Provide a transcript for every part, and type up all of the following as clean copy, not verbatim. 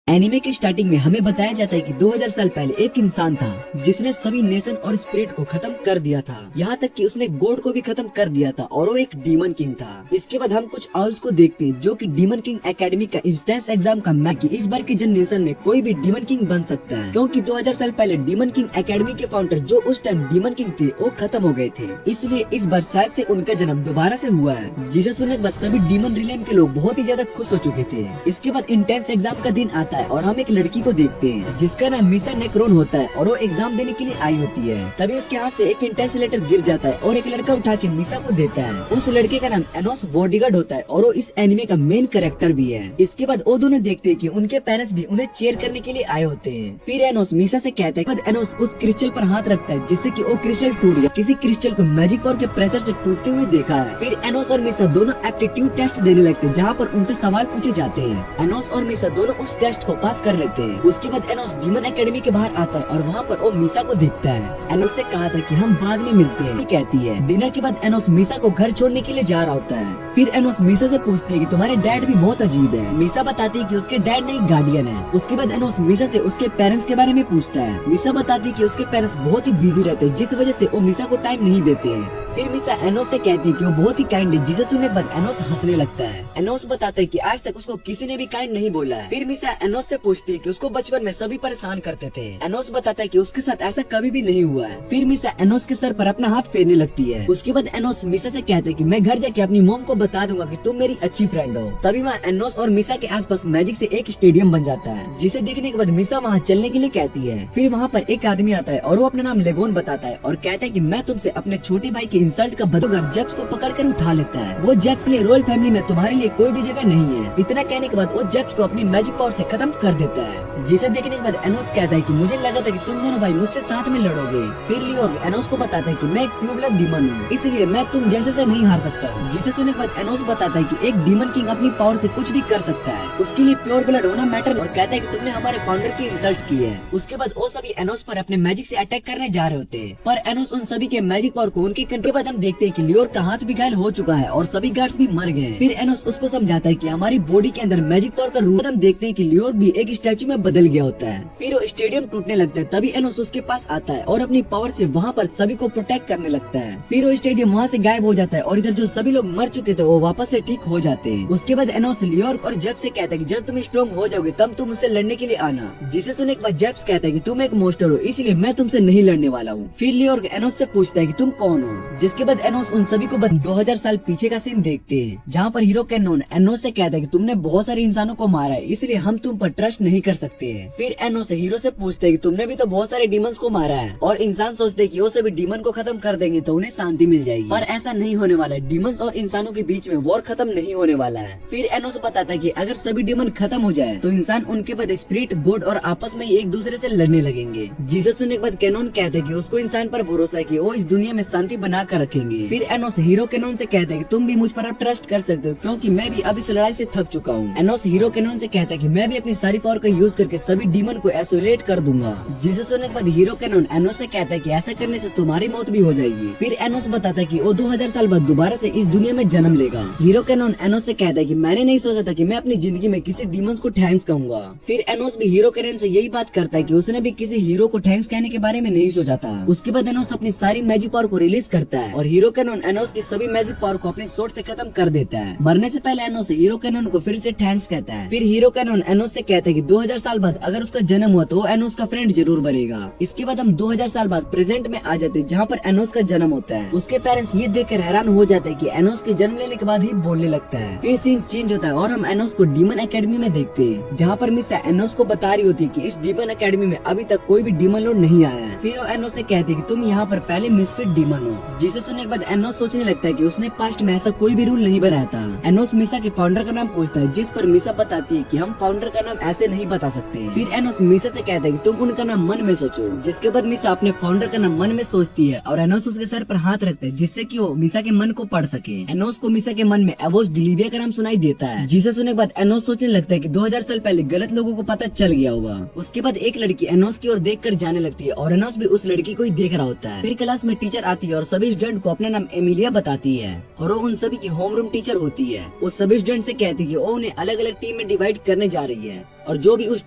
Anime के starting में हमें बताया जाता है कि 2000 साल पहले एक इंसान था जिसने सभी नेशन और स्पिरिट को खत्म कर दिया था, यहाँ तक कि उसने गॉड को भी खत्म कर दिया था और वो एक डीमन किंग था। इसके बाद हम कुछ ऑल्स को देखते हैं जो कि डीमन किंग एकेडमी का इंस्टेंस एग्जाम का मैच इस बार की जनरेशन में कोई भी डीमन किंग बन सकता है, क्योंकि 2000 साल पहले डीमन किंग एकेडमी के फाउंडर जो उस टाइम डीमन किंग थे वो खत्म हो गए थे, इसलिए इस बार शायद से उनका जन्म दोबारा से हुआ है, जिसे सुनने के बाद सभी डीमन रिलेम के लोग बहुत ही ज्यादा खुश हो चुके थे। इसके बाद इंटेंस एग्जाम का दिन आता है और हम एक लड़की को देखते हैं जिसका नाम मिसा नेक्रोन होता है और वो एग्जाम देने के लिए आई होती है। तभी उसके हाथ से एक इंटेंस लेटर गिर जाता है और एक लड़का उठा के मिसा को देता है। उस लड़के का नाम एनोस बॉडीगार्ड होता है और वो इस एनिमे का मेन कैरेक्टर भी है। इसके बाद वो दोनों देखते हैं कि उनके पेरेंट्स भी उन्हें चेयर करने के लिए आए होते हैं। फिर एनोस मिसा से कहता है, बाद एनोस उस क्रिस्टल पर हाथ रखता है जिससे कि वो क्रिस्टल टूट जाए। किसी क्रिस्टल को मैजिक पावर के प्रेशर से टूटते हुए देखा है। फिर एनोस और मिसा दोनों एप्टीट्यूड टेस्ट देने लगते हैं जहाँ पर उनसे सवाल पूछे जाते हैं। एनोस और मिसा दोनों उस टेस्ट को पास कर लेते हैं। उसके बाद एनोस डीमन एकेडमी के बाहर आता है और वहाँ पर वो मिसा को देखता है। एनोस से कहा था कि हम बाद में मिलते हैं, कहती है। डिनर के बाद एनोस मिसा को घर छोड़ने के लिए जा रहा होता है। फिर एनोस मिसा से पूछती है कि तुम्हारे डैड भी बहुत अजीब है। मिसा बताती है कि उसके डैड नहीं गार्डियन है। उसके बाद एनोस मिसा से उसके पेरेंट्स के बारे में पूछता है। मिसा बताती है कि उसके पेरेंट्स बहुत ही बिजी रहते हैं जिस वजह से वो मिसा को टाइम नहीं देते हैं। फिर मिसा एनोस से कहती है कि वो बहुत ही काइंड है, जिसे सुनने के बाद एनोस हंसने लगता है। एनोस बताता है कि आज तक उसको किसी ने भी काइंड नहीं बोला है। फिर मिसा एनोस से पूछती है कि उसको बचपन में सभी परेशान करते थे। एनोस बताता है कि उसके साथ ऐसा कभी भी नहीं हुआ है। फिर मिसा एनोस के सर पर अपना हाथ फेरने लगती है। उसके बाद एनोस मिसा से कहते हैं कि मैं घर जाके अपनी मॉम को बता दूंगा कि तुम मेरी अच्छी फ्रेंड हो। तभी वहाँ एनोस और मिसा के आसपास मैजिक से एक स्टेडियम बन जाता है, जिसे देखने के बाद मिसा वहाँ चलने के लिए कहती है। फिर वहाँ पर एक आदमी आता है और वो अपना नाम लेगोन बताता है और कहता है कि मैं तुमसे अपने छोटे भाई के इंसल्ट का बदला। जेब्स को पकड़कर उठा लेता है। वो जेब्स लिए रॉयल फैमिली में तुम्हारे लिए कोई भी जगह नहीं है। इतना कहने के बाद वो जेब्स को अपनी मैजिक पावर से खत्म कर देता है, जिसे देखने के बाद एनोस कहता है कि मुझे लगा था कि तुम दोनों भाई मुझसे साथ में लड़ोगे। फिर लियोन एनोस को बताता है कि मैं एक प्योर ब्लड डीमन हूँ, इसलिए मैं तुम जैसे से नहीं हार सकता हूँ। जिसे सुनने के बाद एनोस बताता है कि एक डीमन किंग अपनी पावर से कुछ भी कर सकता है, उसके लिए प्योर ब्लड होना मैटर, और कहता है कि तुमने हमारे फाउंडर की इंसल्ट की है। उसके बाद वो सभी एनोस पर अपने मैजिक से अटैक करने जा रहे होते हैं, पर एनोस उन सभी के मैजिक पावर को उनके कंट्रोल। बाद हम देखते हैं कि लियोन का हाथ भी घायल हो चुका है और सभी गार्ड्स भी मर गए। फिर एनोस उसको समझाता है कि हमारी बॉडी के अंदर मैजिक पावर का रूप। हम देखते हैं कि लियोन भी एक स्टैचू में बदल गया होता है। फिर वो स्टेडियम टूटने लगता है। तभी एनोस उसके पास आता है और अपनी पावर से वहाँ पर सभी को प्रोटेक्ट करने लगता है। फिर वो स्टेडियम वहाँ से गायब हो जाता है और इधर जो सभी लोग मर चुके थे वो वापस से ठीक हो जाते हैं। उसके बाद एनोस लियोन और जेब्स से कहता है कि जब तुम स्ट्रॉन्ग हो जाओगे तब तुम मुझसे लड़ने के लिए आना। जिसे सुनने के बाद जेब्स कहता है कि तुम एक मोस्टर हो, इसलिए मैं तुमसे नहीं लड़ने वाला हूँ। फिर लियोन एनोस से पूछता है कि तुम कौन हो। जिसके बाद एनोस उन सभी को 2000 साल पीछे का सीन देखते हैं, जहाँ पर हीरो कैनोन एनोस से कहता है कि तुमने बहुत सारे इंसानों को मारा है, इसलिए हम तुम पर ट्रस्ट नहीं कर सकते हैं। फिर एनोस हीरो से पूछते हैं कि तुमने भी तो बहुत सारे डीमंस को मारा है, और इंसान सोचते हैं कि वो सभी डीमन को खत्म कर देंगे तो उन्हें शांति मिल जाएगी, पर ऐसा नहीं होने वाला है। डीमंस और इंसानों के बीच में वॉर खत्म नहीं होने वाला है। फिर एनोस बताता है कि अगर सभी डीमन खत्म हो जाए तो इंसान उनके बाद स्पिरिट गॉड और आपस में एक दूसरे से लड़ने लगेंगे। जिसे सुनने के बाद कैनोन कहते हैं कि उसको इंसान पर भरोसा है कि वो इस दुनिया में शांति बना कर रखेंगे। फिर एनोस हीरो कैनोन से कहता है कि तुम भी मुझ पर अब ट्रस्ट कर सकते हो, क्योंकि मैं भी अब इस लड़ाई से थक चुका हूँ। एनोस हीरो कैनोन से कहता है कि मैं भी अपनी सारी पावर का यूज करके सभी डीमन को आइसोलेट कर दूंगा। जिसे सुनने के बाद हीरो कैनोन एनोस से कहता है कि ऐसा करने से तुम्हारी मौत भी हो जाएगी। फिर एनोस बताता है कि वो 2000 साल बाद दोबारा से इस दुनिया में जन्म लेगा। हीरो कैनोन एनोस से कहता है कि मैंने नहीं सोचा था कि मैं अपनी जिंदगी में किसी डीमंस को थैंक्स कहूंगा। फिर एनोस भी हीरो कैनोन से यही बात करता है कि उसने भी किसी हीरो को थैंक्स कहने के बारे में नहीं सोचा था। उसके बाद एनोस अपनी सारी मैजिक पावर को रिलीज करता है और हीरो कैनोन एनोस की सभी मैजिक पावर को अपने सोर्स से खत्म कर देता है। मरने से पहले एनोस हीरो कैनोन को फिर से थैंक्स कहता है। फिर हीरो कैनोन एनोस से कहता है कि 2000 साल बाद अगर उसका जन्म हुआ तो वो एनोस का फ्रेंड जरूर बनेगा। इसके बाद हम 2000 साल बाद प्रेजेंट में आ जाते हैं, जहाँ पर एनोस का जन्म होता है। उसके पेरेंट्स ये देखकर हैरान हो जाते हैं कि एनोस के जन्म लेने के बाद ही बोलने लगता है। फिर सीन चेंज होता है और हम एनोस को डीमन एकेडमी में देखते हैं, जहाँ पर मिसा एनोस को बता रही होती है कि इस डीमन एकेडमी में अभी तक कोई भी डीमन लॉर्ड नहीं आया है। फिर वो एनोस से कहती है कि तुम यहाँ पर पहले मिसफिट डीमन हो। जिसे सुनने के बाद एनोस सोचने लगता है कि उसने पास्ट में ऐसा कोई भी रूल नहीं बनाया था। एनोस मिसा के फाउंडर का नाम पूछता है, जिस पर मिसा बताती है कि हम फाउंडर का नाम ऐसे नहीं बता सकते। फिर एनोस मिसा से कहता है कि तुम उनका नाम मन में सोचो। जिसके बाद मिसा अपने फाउंडर का नाम मन में सोचती है और एनोस उसके सर पर हाथ रखता है, जिससे कि वो मिसा के मन को पढ़ सके। एनोस को मिसा के मन में एवोस डिलीविया का नाम सुनाई देता है। जिसे सुनने के बाद एनोस सोचने लगता है कि 2000 साल पहले गलत लोगों को पता चल गया होगा। उसके बाद एक लड़की एनोस की ओर देखकर जाने लगती है और एनोस भी उस लड़की को ही देख रहा होता है। फिर क्लास में टीचर आती है और सभी स्टूडेंट को अपना नाम एमिलिया बताती है और वो उन सभी की होम रूम टीचर होती है। वो सभी स्टूडेंट से कहती है कि वो उन्हें अलग अलग टीम में डिवाइड करने जा रही है और जो भी उस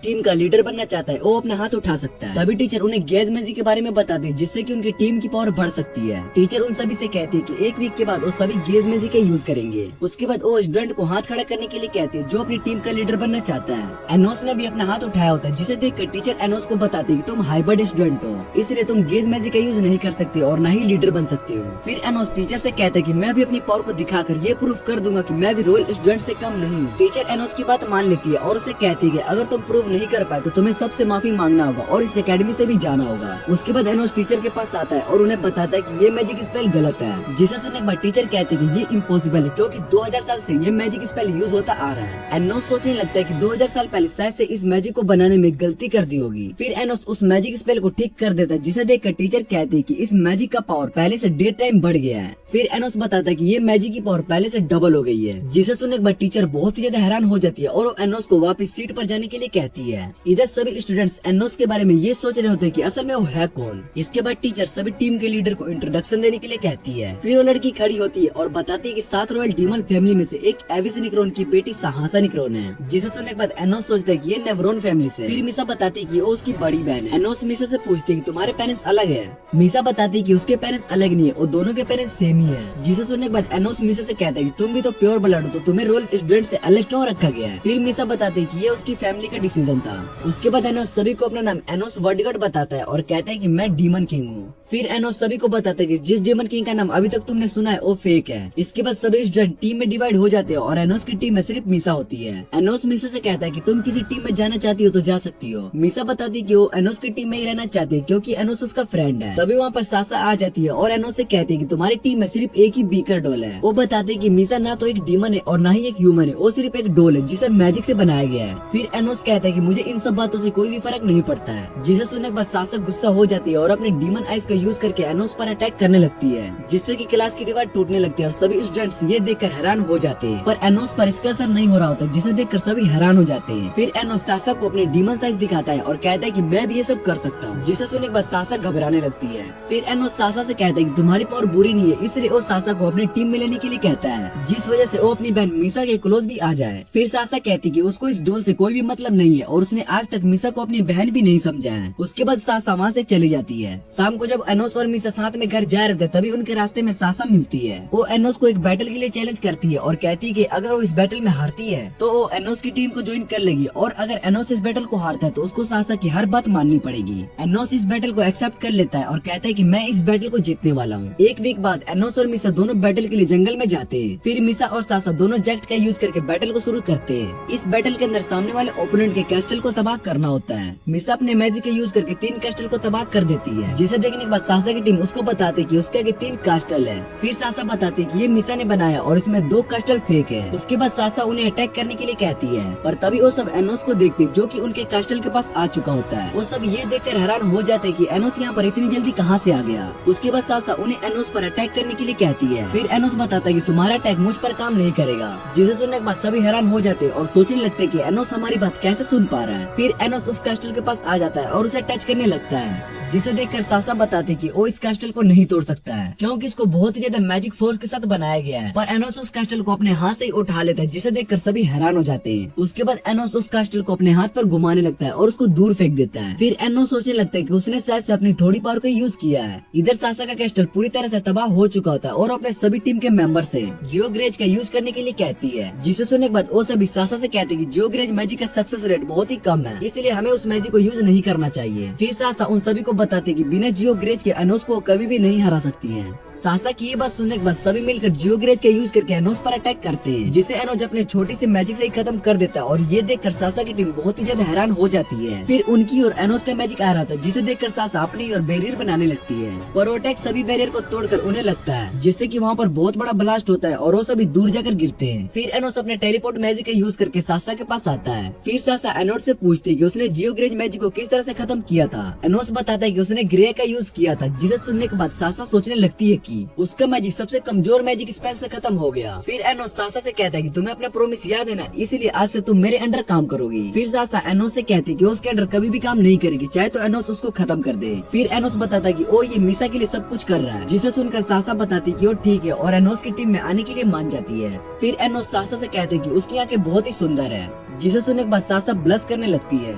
टीम का लीडर बनना चाहता है वो अपना हाथ उठा सकता है। तभी टीचर उन्हें गैस मैजिक के बारे में बताते हैं जिससे कि उनकी टीम की पावर बढ़ सकती है। टीचर उन सभी से कहती है कि 1 वीक के बाद वो सभी गैस मैजिक का यूज करेंगे। उसके बाद वो स्टूडेंट को हाथ खड़ा करने के लिए कहती है जो अपनी टीम का लीडर बनना चाहता है। एनोस ने भी अपना हाथ उठाया होता है जिसे देखकर टीचर एनोस को बताती है कि तुम हाइब्रिड स्टूडेंट हो, इसलिए तुम गैस मैजिक का यूज नहीं कर सकते और न ही लीडर बन सकते हो। फिर एनोस टीचर से कहता है कि मैं भी अपनी पावर को दिखाकर ये प्रूफ कर दूंगा कि मैं भी रॉयल स्टूडेंट से कम नहीं हूँ। टीचर एनोस की बात मान लेती है और उसे कहती है कि अगर तुम प्रूव नहीं कर पाए तो तुम्हें सबसे माफी मांगना होगा और इस एकेडमी से भी जाना होगा। उसके बाद एनोस टीचर के पास आता है और उन्हें बताता है कि ये मैजिक स्पेल गलत है, जिसे सुनने के बाद टीचर कहते हैं कि ये इम्पॉसिबल है क्योंकि 2000 साल से ये मैजिक स्पेल यूज होता आ रहा है। एनोस सोचने लगता है कि 2000 साल पहले शायद से इस मैजिक को बनाने में गलती कर दी होगी। फिर एनोस उस मैजिक स्पेल को ठीक कर देता है जिसे देखकर टीचर कहती है कि इस मैजिक का पावर पहले से 1.5 टाइम बढ़ गया है। फिर एनोस बताता है कि ये मैजिक की पावर पहले से डबल हो गई है, जिसे सुनने के बाद टीचर बहुत ही ज्यादा हैरान हो जाती है और वो एनोस को वापस सीट पर जाने के लिए कहती है। इधर सभी स्टूडेंट्स एनोस के बारे में ये सोच रहे होते हैं कि असल में वो है कौन। इसके बाद टीचर सभी टीम के लीडर को इंट्रोडक्शन देने के लिए कहती है। फिर वो लड़की खड़ी होती है और बताती है कि 7 रॉयल डीमन फैमिली में से एक एविस निक्रोन की बेटी सहासा निक्रोन है, जिसे सुनने के बाद एनोस सोचता है कि ये नेवरोन फैमिली से। फिर मिसा बताती है कि वो उसकी बड़ी बहन है। एनोस मिसा से पूछती है कि तुम्हारे पेरेंट्स अलग है। मिसा बताती है कि उसके पेरेंट्स अलग नहीं है और दोनों के पेरेंट्स सेम ही है, जिसे सुनने के बाद एनोस मिसा से कहता है कि तुम भी तो प्योर ब्लड हो तो तुम्हें रोल स्टूडेंट से अलग क्यों रखा गया है। फिर मिसा बताते हैं कि ये उसकी फैमिली का डिसीजन था। उसके बाद एनोस सभी को अपना नाम एनोस वर्डगॉड बताता है और कहता है कि मैं डीमन किंग हूँ। फिर एनोस सभी को बताता है कि जिस डीमन किंग का नाम अभी तक तुमने सुना है वो फेक है। इसके बाद सभी स्टूडेंट टीम में डिवाइड हो जाते हैं और एनोस की टीम में सिर्फ मिसा होती है। एनोस मिसा से कहता है कि तुम किसी टीम में जाना चाहती हो तो जा सकती हो। मिसा बताती है कि वो एनोस की टीम में ही रहना चाहती है क्योंकि एनोस उसका फ्रेंड है। तभी वहाँ पर सासा आ जाती है और एनोस से कहती है कि तुम्हारी टीम में सिर्फ एक ही बीकर डॉल है। वो बताते हैं कि मिसा ना तो एक डीमन है और ना ही एक ह्यूमन है, वो सिर्फ एक डॉल है जिसे मैजिक से बनाया गया है। फिर एनोस कहता है कि मुझे इन सब बातों से कोई भी फर्क नहीं पड़ता है, जिसे सुनने के बाद सासा गुस्सा हो जाती है और अपने डीमन आइज का यूज करके एनोस पर अटैक करने लगती है, जिससे कि क्लास की दीवार टूटने लगती है और सभी स्टूडेंट्स ये देखकर हैरान हो जाते हैं। पर एनोस पर इसका असर नहीं हो रहा होता, जिसे देखकर सभी हैरान हो जाते हैं। फिर एनोस सासा को अपने डीमन साइज दिखाता है और कहता है कि मैं भी ये सब कर सकता हूँ, जिसे सुनने के बाद सासा घबराने लगती है। फिर एनोस सासा से कहता है कि तुम्हारी पावर बुरी नहीं है, इसलिए वो सासा को अपनी टीम में लेने के लिए कहता है, जिस वजह से वो अपनी बहन मिसा के क्लोज भी आ जाए। फिर सासा कहती है कि उसको इस डोल से कोई भी मतलब नहीं है और उसने आज तक मिसा को अपनी बहन भी नहीं समझा है। उसके बाद सासा वहाँ से चली जाती है। शाम को जब एनोस और मिसा साथ में घर जा रहे थे तभी उनके रास्ते में सासा मिलती है। वो एनोस को एक बैटल के लिए चैलेंज करती है और कहती है कि अगर वो इस बैटल में हारती है तो वो एनोस की टीम को ज्वाइन कर लेगी और अगर एनोस इस बैटल को हारता है तो उसको सासा की हर बात माननी पड़ेगी। एनोस इस बैटल को एक्सेप्ट कर लेता है और कहता है कि मैं इस बैटल को जीतने वाला हूँ। 1 वीक बाद एनोस और मिसा दोनों बैटल के लिए जंगल में जाते हैं। फिर मिसा और सासा दोनों जैक्ट का यूज करके बैटल को शुरू करते हैं। इस बैटल के अंदर सामने वाले ओपोनेंट के कैस्टल को तबाह करना होता है। मिसा अपने मैजिक का यूज करके 3 कैस्टल को तबाह कर देती है, जिसे देखने के बाद सासा की टीम उसको बताती है कि उसके आगे 3 कैस्टल है। फिर सासा बताती है कि ये मिसा ने बनाया और इसमें 2 कैस्टल फेक है। उसके बाद सासा उन्हें अटैक करने के लिए कहती है, पर तभी वो सब एनोस को देखते जो कि उनके कैस्टल के पास आ चुका होता है। वो सब ये देखकर हैरान हो जाते हैं कि एनोस यहाँ पर इतनी जल्दी कहाँ से आ गया। उसके बाद सासा उन्हें एनोस पर अटैक करने के लिए कहती है। फिर एनोस बताता है कि तुम्हारा अटैक मुझ पर काम नहीं करेगा, जिसे सुनने के बाद सभी हैरान हो जाते हैं और सोचने लगते हैं कि एनोस हमारी बात कैसे सुन पा रहा है। फिर एनोस उस कैस्टल के पास आ जाता है और उसे टच करने लगता है, जिसे देखकर सासा बताती कि वो इस कैस्टल को नहीं तोड़ सकता है क्योंकि इसको बहुत ही ज्यादा मैजिक फोर्स के साथ बनाया गया है। पर एनोस उस कैस्टल को अपने हाथ से ही उठा लेता है, जिसे देखकर सभी हैरान हो जाते हैं। उसके बाद एनोस उस कैस्टल को अपने हाथ पर घुमाने लगता है और उसको दूर फेंक देता है। फिर एनोस सोचने लगता है कि उसने शायद से अपनी थोड़ी पावर का यूज किया है। इधर सासा का कैस्टल पूरी तरह से तबाह हो चुका होता है और अपने सभी टीम के मेंबर से जियो ग्रेज का यूज करने के लिए कहती है, जिसे सुनने के बाद वो सभी सासा से कहते हैं कि जियो ग्रेज मैजिक का सक्सेस रेट बहुत ही कम है, इसलिए हमें उस मैजिक को यूज नहीं करना चाहिए। फिर सासा उन सभी को बताते हैं कि बिना जियो ग्रेज के एनोस को कभी भी नहीं हरा सकती है। सासा की ये बात सुनने के बाद सभी मिलकर जियो ग्रेज का यूज करके एनोस पर अटैक करते हैं, जिसे एनोस अपने छोटी सी मैजिक से ही खत्म कर देता है और ये देखकर सासा की टीम बहुत ही ज्यादा हैरान हो जाती है। फिर उनकी और एनोस का मैजिक आ रहा था, जिसे देखकर सासा अपनी और बैरियर बनाने लगती है, पर वो अटैक सभी बैरियर को तोड़कर उन्हें लगता है, जिससे कि वहाँ पर बहुत बड़ा ब्लास्ट होता है और वो सभी दूर जाकर गिरते हैं। फिर एनोस अपने टेलीपोर्ट मैजिक का यूज करके सासा के पास आता है। फिर सासा एनोस से पूछती है कि उसने जियो ग्रेज मैजिक को किस तरह से खत्म किया था। एनोस बताता है कि उसने ग्रे का यूज किया था, जिसे सुनने के बाद सासा सोचने लगती है कि उसका मैजिक सबसे कमजोर मैजिक स्पेल से खत्म हो गया। फिर एनोस सासा से कहता है कि तुम्हें अपना प्रोमिस याद है ना, इसलिए आज से तुम मेरे अंडर काम करोगी। फिर सासा एनोस से कहती है कि उसके अंडर कभी भी काम नहीं करेगी, चाहे तो एनोस उसको खत्म कर दे। फिर एनोस बताता है कि ओ ये मिसा के लिए सब कुछ कर रहा है, जिसे सुनकर सासा बताती है कि वो ठीक है और एनोस की टीम में आने के लिए मान जाती है। फिर एनोस सासा से कहते हैं कि उसकी आंखें बहुत ही सुंदर है, जिसे सुनने के बाद सासा ब्लश करने लगती है।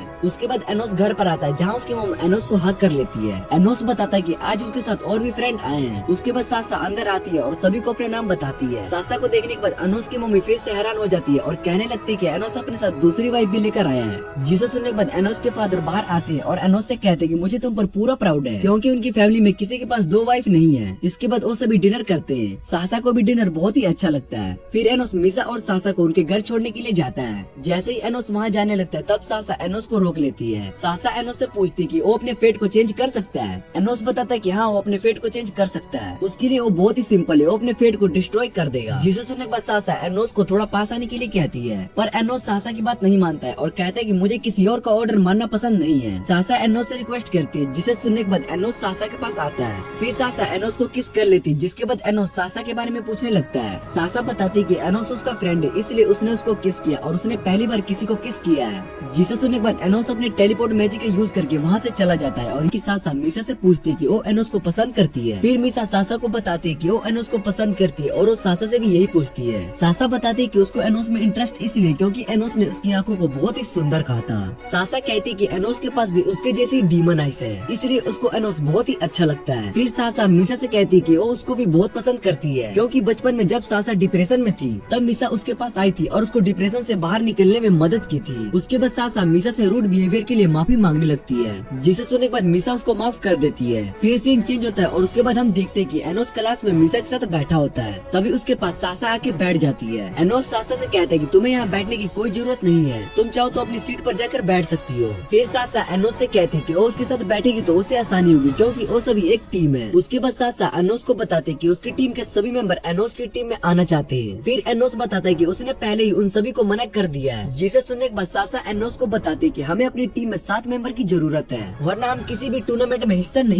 उसके बाद एनोस घर पर आता है जहाँ उसकी मॉम एनोस को हक कर लेती है। एनोस बताता है कि आज उसके साथ और भी फ्रेंड आए हैं। उसके बाद सासा अंदर आती है और सभी को अपने नाम बताती है। सासा को देखने के बाद एनोस की मम्मी फिर से हैरान हो जाती है और कहने लगती है कि एनोस अपने साथ दूसरी वाइफ भी लेकर आया है। जिसे सुनने के बाद एनोस के फादर बाहर आते हैं और एनोस से कहते हैं कि मुझे तुम पर पूरा प्राउड है क्योंकि उनकी फैमिली में किसी के पास 2 वाइफ नहीं है। इसके बाद वो सभी डिनर करते हैं। सासा को भी डिनर बहुत ही अच्छा लगता है। फिर एनोस मिसा और सासा को उनके घर छोड़ने के लिए जाता है। जैसे ही एनोस वहाँ जाने लगता है तब सासा एनोस को रोक लेती है। सासा एनोस से पूछती है कि वो अपने फेट को चेंज कर सकता है। एनोस बताता है कि हाँ वो अपने फेट को चेंज कर सकता है। उसके लिए वो बहुत ही सिंपल है, वो अपने फेट को डिस्ट्रॉय कर देगा। जिसे सुनने के बाद सासा एनोस को थोड़ा पास आने के लिए कहती है, पर एनोस सासा की बात नहीं मानता है और कहता है कि मुझे किसी और का ऑर्डर मानना पसंद नहीं है। सासा एनोस से रिक्वेस्ट करती है, जिसे सुनने के बाद एनोस सासा के पास आता है। फिर सासा एनोस को किस कर लेती है, जिसके बाद एनोस सासा के बारे में पूछने लगता है। सासा बताती है कि एनोस उसका फ्रेंड है इसलिए उसने उसको किस किया और उसने पहली बार किसी को किस किया है। जिसे सुनने के बाद एनोस अपने टेलीपोर्ट मैजिक का यूज करके वहाँ से चला जाता है और उनकी सासा मीसा से पूछती है कि वो एनोस को पसंद करती है। फिर मीसा सासा को बताती है कि वो एनोस को पसंद करती है और वो सासा से भी यही पूछती है। सासा बताती है कि उसको एनोस में इंटरेस्ट इसलिए क्योंकि एनोस ने उसकी आंखों को बहुत ही सुंदर कहा था। सासा कहती है कि एनोस के पास भी उसके जैसी डीमन आइस है इसलिए उसको एनोस बहुत ही अच्छा लगता है। फिर सासा मीसा से कहती है कि वो उसको भी बहुत पसंद करती है क्योंकि बचपन में जब सासा डिप्रेशन में थी तब मीसा उसके पास आई थी और उसको डिप्रेशन से बाहर निकलने में मदद की थी। उसके बाद सासा मीसा से रूड बिहेवियर के लिए माफी मांगने लगती है, जिसे सुनने के बाद मीसा उसको माफ कर देती है। फिर सीन चेंज होता है और उसके बाद हम देखते हैं कि एनोस क्लास में मीसा के साथ बैठा होता है। तभी उसके पास सासा आके बैठ जाती है। एनोस सासा से कहता है कि तुम्हें यहाँ बैठने की कोई जरूरत नहीं है, तुम चाहो तो अपनी सीट पर जाकर बैठ सकती हो। फिर सासा एनोस से कहते हैं कि वो उसके साथ बैठेगी तो उससे आसानी होगी क्योंकि वो सभी एक टीम है। उसके बाद सासा एनोस को बताते हैं कि उसकी टीम के सभी मेंबर एनोस की टीम में आना चाहते हैं। फिर एनोस बताता है कि उसने पहले ही उन सभी को मना कर दिया है। जिसे सुनने के बाद सासा एनोस को बताते कि हमें अपनी टीम में 7 मेंबर की जरूरत है, वरना हम किसी भी टूर्नामेंट में हिस्सा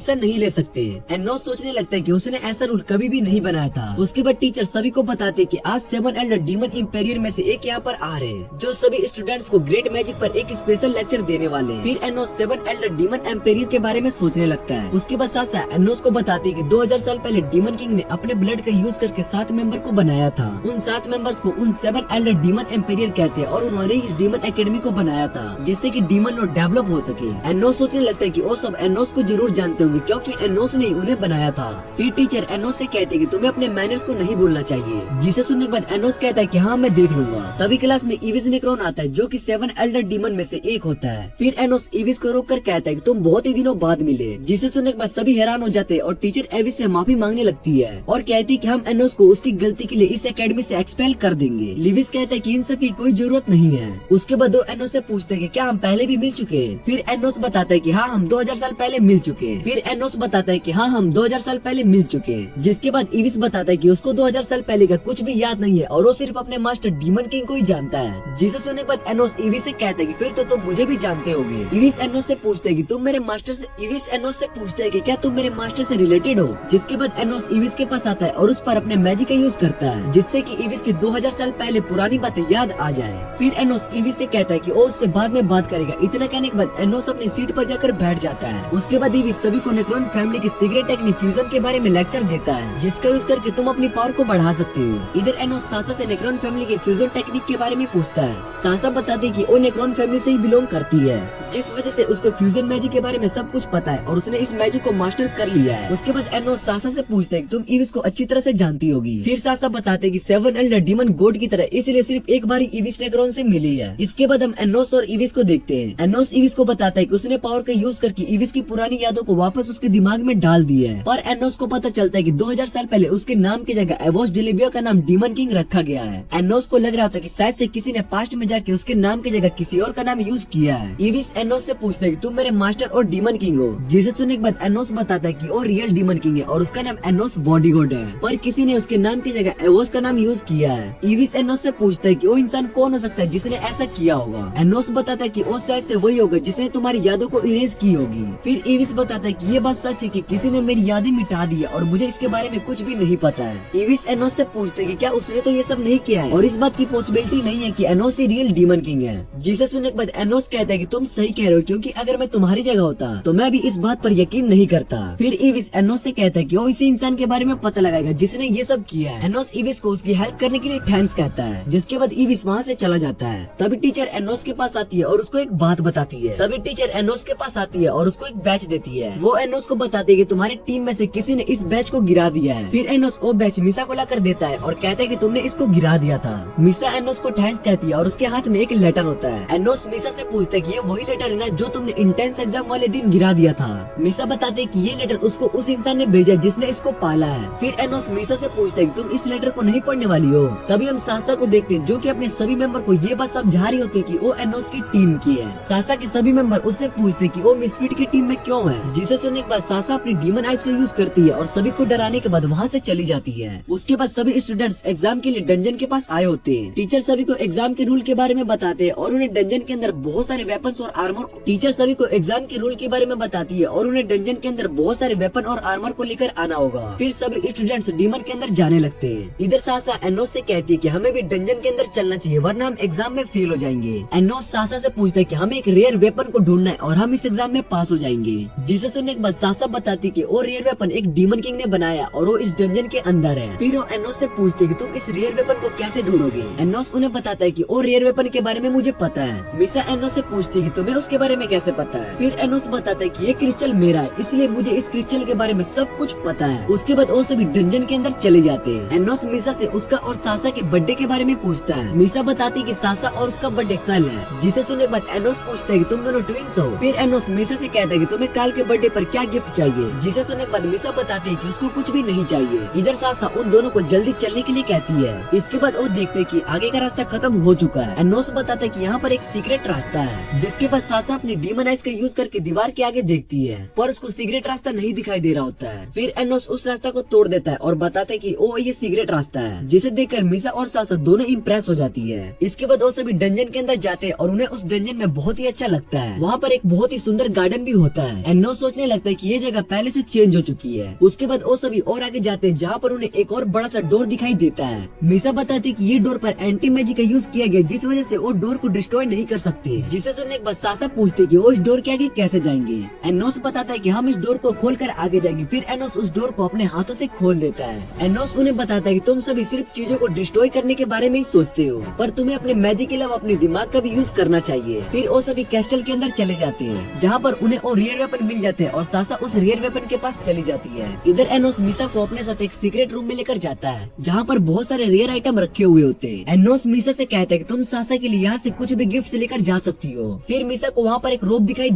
नहीं ले सकते। एनोस सोचने लगता है कि उसने ऐसा रूल कभी भी नहीं बनाया था। उसके बाद टीचर सभी को बताते कि आज 7 एल्डर डीमन इंपेरियर में से एक यहाँ पर आ रहे हैं जो सभी स्टूडेंट्स को ग्रेट मैजिक पर एक स्पेशल लेक्चर देने वाले हैं। फिर एनोस 7 एल्डर डीमन एम्पेरियर के बारे में सोचने लगता है। उसके बाद सासा एनोस को बताते कि 2000 साल पहले डीमन किंग ने अपने ब्लड का यूज करके 7 मेंबर को बनाया था। उन 7 मेंबर्स को उन 7 एल्डर डीमन एम्पेरियर कहते हैं और उन्होंने इस डीमन एकेडमी को बनाया था जिससे कि डीमन लॉर्ड डेवलप हो सके। एनोस सोचने लगता है कि वो सब एनोस को जरूर जानते होंगे क्योंकि एनोस ने उन्हें बनाया था। फिर टीचर एनोस से कहते हैं कि तुम्हें अपने मैनर्स को नहीं भूलना चाहिए। जिसे सुनने के बाद एनोस कहता है कि हाँ मैं देख लूंगा। तभी क्लास में इविस नेक्रोन आता है जो कि 7 एल्डर डीमन में से एक होता है। फिर एनोस इविस को रोक कर कहता है कि तुम बहुत ही दिनों बाद मिले। जिसे सुनने के बाद सभी हैरान हो जाते हैं और टीचर एविस से माफी मांगने लगती है और कहती है कि हम एनोस को उसकी गलती के लिए इस एकेडमी से एक्सपेल कर देंगे। लिविस कहता है कि इन सब की कोई जरूरत नहीं है। उसके बाद वो एनोस से पूछते हैं कि क्या हम पहले भी मिल चुके हैं। फिर एनोस बताता है कि हाँ हम 2000 साल पहले मिल चुके हैं। फिर एनोस बताता है कि हाँ हम 2000 साल पहले मिल चुके हैं। जिसके बाद इविस बताता है कि उसको 2000 साल पहले का कुछ भी याद नहीं है और वो सिर्फ अपने मास्टर डीमन किंग को ही जानता है। जिसे सुनने के बाद एनोस इविस से कहता है कि फिर तो तुम मुझे भी जानते होगे। इविस एनोस से पूछते है कि तुम मेरे मास्टर से इविस एनोस से पूछते है कि क्या तुम मेरे मास्टर से रिलेटेड हो। जिसके बाद एनोस इविस के पास आता है और उस पर अपने मैजिक का यूज करता है जिससे कि इविस की 2000 साल पहले पुरानी बातें याद आ जाए। फिर एनोस इविस से कहता है कि वो उससे बाद में बात करेगा। इतना कहने के बाद एनोस अपनी सीट पर जाकर बैठ जाता है। उसके बाद इविस सभी को नेक्रोन फैमिली की सीक्रेट टेक्निक फ्यूजन के बारे में लेक्चर देता है जिसका यूज करके तुम अपनी पावर को बढ़ा सकते हो। इधर एनोस सासा से नेक्रोन फैमिली के फ्यूजन टेक्निक के बारे में पूछता है। सासा बताती है कि वो नेक्रोन फैमिली से ही बिलोंग करती है जिस वजह से उसको फ्यूजन मैजिक के बारे में सब कुछ पता है और उसने इस मैजिक को मास्टर कर लिया है। उसके बाद एनोस सासा से पूछता है कि तुम इविस को अच्छी तरह से जानती होगी। फिर सासा बताते हैं कि 7 एल्डर डीमन गॉड की तरह इसलिए सिर्फ एक बार इविस नेक्रोन से मिली है। इसके बाद हम एनोस और इविस को देखते हैं। एनोस इविस को बताता है कि उसने पावर का यूज करके इविस की पुरानी यादों को वापस उसके दिमाग में डाल दी है। पर एनोस को पता चलता है कि 2000 साल पहले उसके नाम की जगह एवोस डिलीविया का नाम डीमन किंग रखा गया है। एनोस को लग रहा था कि शायद से किसी ने पास्ट में जाके उसके नाम की जगह किसी और का नाम यूज किया है। इविस एनोस से पूछता है कि तुम मेरे मास्टर और डीमन किंग हो। जिसे सुनने के बाद एनोस बताता है कि वो रियल डीमन किंग है और उसका नाम एनोस बॉडीगॉड है, पर किसी ने उसके नाम की जगह एवोस का नाम यूज किया है। इविस एनोस से पूछता है कि वो इंसान कौन हो सकता है जिसने ऐसा किया होगा। एनोस बताता है कि वो शायद से वही होगा जिसने तुम्हारी यादों को इरेज की होगी। फिर इविस बताता है कि ये बात सच है कि किसी ने मेरी यादें मिटा दी है और मुझे इसके बारे में कुछ भी नहीं पता है। इविस एनोस से पूछते हैं कि क्या उसने तो ये सब नहीं किया है और इस बात की पॉसिबिलिटी नहीं है कि एनोस ही रियल डीमन किंग है। जिसे सुनने के बाद एनोस कहता है कि तुम सही कह रहे हो क्योंकि अगर मैं तुम्हारी जगह होता तो मैं भी इस बात पर यकीन नहीं करता। फिर इविस एनोस से कहता है कि वो इसी इंसान के बारे में पता लगाएगा जिसने ये सब किया है। एनोस इविस को उसकी हेल्प करने के लिए थैंक्स कहता है, जिसके बाद ईविस वहाँ से चला जाता है। तभी टीचर एनोस के पास आती है और उसको एक बात बताती है। तभी टीचर एनोस के पास आती है और उसको एक बैच देती है। वो एनोस को बताती है कि तुम्हारी टीम में से किसी ने इस बैच को गिरा दिया है। फिर एनोस वो बैच मिसा को ला कर देता है और कहता है कि तुमने इसको गिरा दिया था। मिसा एनोस को थैंक्स कहती है और उसके हाथ में एक लेटर होता है। एनोस मिसा से पूछता है कि ये वही लेटर है ना जो तुमने इंटेंस एग्जाम वाले दिन गिरा दिया था। मिसा बताते है कि ये लेटर उसको उस इंसान ने भेजा जिसने इसको पाला है। फिर एनोस मिसा से पूछता है कि तुम इस लेटर को नहीं पढ़ने वाली हो। तभी हम सासा को देखते हैं जो कि अपने सभी मेंबर को ये बात समझा रही होती है कि वो एनोस की टीम की है। सासा के सभी मेंबर उससे पूछते हैं कि वो मिसफिट की टीम में क्यों है, जिसे सुनने के बाद सासा अपनी डीमन आइज का यूज करती है और सभी को डराने के बाद वहाँ से चली जाती है। उसके बाद सभी स्टूडेंट्स एग्जाम के लिए डंजन के पास आए होते हैं। टीचर सभी को एग्जाम के रूल के बारे में बताते हैं और उन्हें डंजन के अंदर बहुत सारे वेपन्स और आर्मर टीचर सभी को एग्जाम के रूल के बारे में बताती है और उन्हें डंजन के अंदर बहुत सारे वेपन और आर्मर को लेकर आना होगा। फिर सभी स्टूडेंट्स डीमन के अंदर जाने लगते हैं। इधर सासा एनोस से कहती है कि हमें भी डंजन के अंदर चलना चाहिए वरना हम एग्जाम में फेल हो जाएंगे। एनोस सासा से पूछता है कि हमें एक रेयर वेपन को ढूंढना है और हम इस एग्जाम में पास हो जाएंगे। जिसे सुनने के बाद सासा बताती कि वो रेयर वेपन एक डीमन किंग ने बनाया और वो इस डंजन के अंदर है। फिर वो एनोस से पूछते कि तुम इस रेयर वेपन को कैसे ढूंढोगे। एनोस उन्हें बताता है कि वो रेयर वेपन के बारे में मुझे पता है। मिसा एनोस से पूछती कि तुम्हें उसके बारे में कैसे पता है। फिर एनोस बताता है कि ये क्रिस्टल मेरा है इसलिए मुझे इस क्रिस्टल के बारे में सब कुछ पता है। उसके बाद वो सभी डंजन के अंदर चले जाते हैं। एनोस मिसा से उसका और सासा के बर्थडे के बारे में पूछता है। मिसा बताती कि सासा और उसका बर्थडे कल है। जिसे सुनने के बाद एनोस पूछता है कि तुम दोनों ट्विंस हो। फिर एनोस मिसा से कहता है कि तुम्हें कल के बर्थडे पर क्या गिफ्ट चाहिए। जिसे सुनने के बाद मिसा बताती है कि उसको कुछ भी नहीं चाहिए। इधर सासा उन दोनों को जल्दी चलने के लिए कहती है। इसके बाद वो देखते कि आगे का रास्ता खत्म हो चुका है। एनोस बताता है कि यहाँ पर एक सीक्रेट रास्ता है। जिसके बाद सासा अपनी डीमन आइज का यूज करके दीवार के आगे देखती है पर उसको सीक्रेट रास्ता नहीं दिखाई दे रहा होता है। फिर एनोस उस रास्ता को तोड़ देता है और बताता है कि ओ ये सीक्रेट रास्ता है। जिसे देखकर मिसा और सासा दोनों इम्प्रेस हो जाती है। इसके बाद वो सभी डंजन के अंदर जाते हैं और उन्हें उस डंजन में बहुत ही अच्छा लगता है। वहाँ पर एक बहुत ही सुंदर गार्डन भी होता है। एनोस सोचने लगता है कि ये जगह पहले से चेंज हो चुकी है। उसके बाद वो सभी और आगे जाते हैं जहाँ पर उन्हें एक और बड़ा सा डोर दिखाई देता है। मिसा बताती है कि ये डोर पर एंटी मैजिक का यूज किया गया जिस वजह से वो डोर को डिस्ट्रॉय नहीं कर सकते। जिसे सुनने के बाद सासा पूछते कि वो इस डोर के आगे कैसे जाएंगे। एनोस बताता है कि हम इस डोर को खोलकर आगे जाएंगे। फिर एनोस उस डोर को अपने हाथों से खोल देता है। एनोस उन्हें बताता है कि तुम सभी सिर्फ चीजों को डिस्ट्रॉय करने के बारे में ही सोचते हो पर तुम्हें अपने मैजिक के अलावा अपने दिमाग का भी यूज करना चाहिए। फिर वो सभी कैस्टल के अंदर चले जाते हैं जहाँ पर उन्हें वो रियर वेपन मिल जाते हैं और सासा उस रियर वेपन के पास चली जाती है। इधर एनोस मिसा को अपने साथ एक सीक्रेट रूम में लेकर जाता है जहाँ पर बहुत सारे रेयर आइटम रखे हुए होते हैं। एनोस मिसा से कहता है कि तुम सासा के लिए यहाँ से कुछ भी गिफ्ट लेकर जा सकती हो। फिर मिसा को वहाँ पर एक रोप दिखाई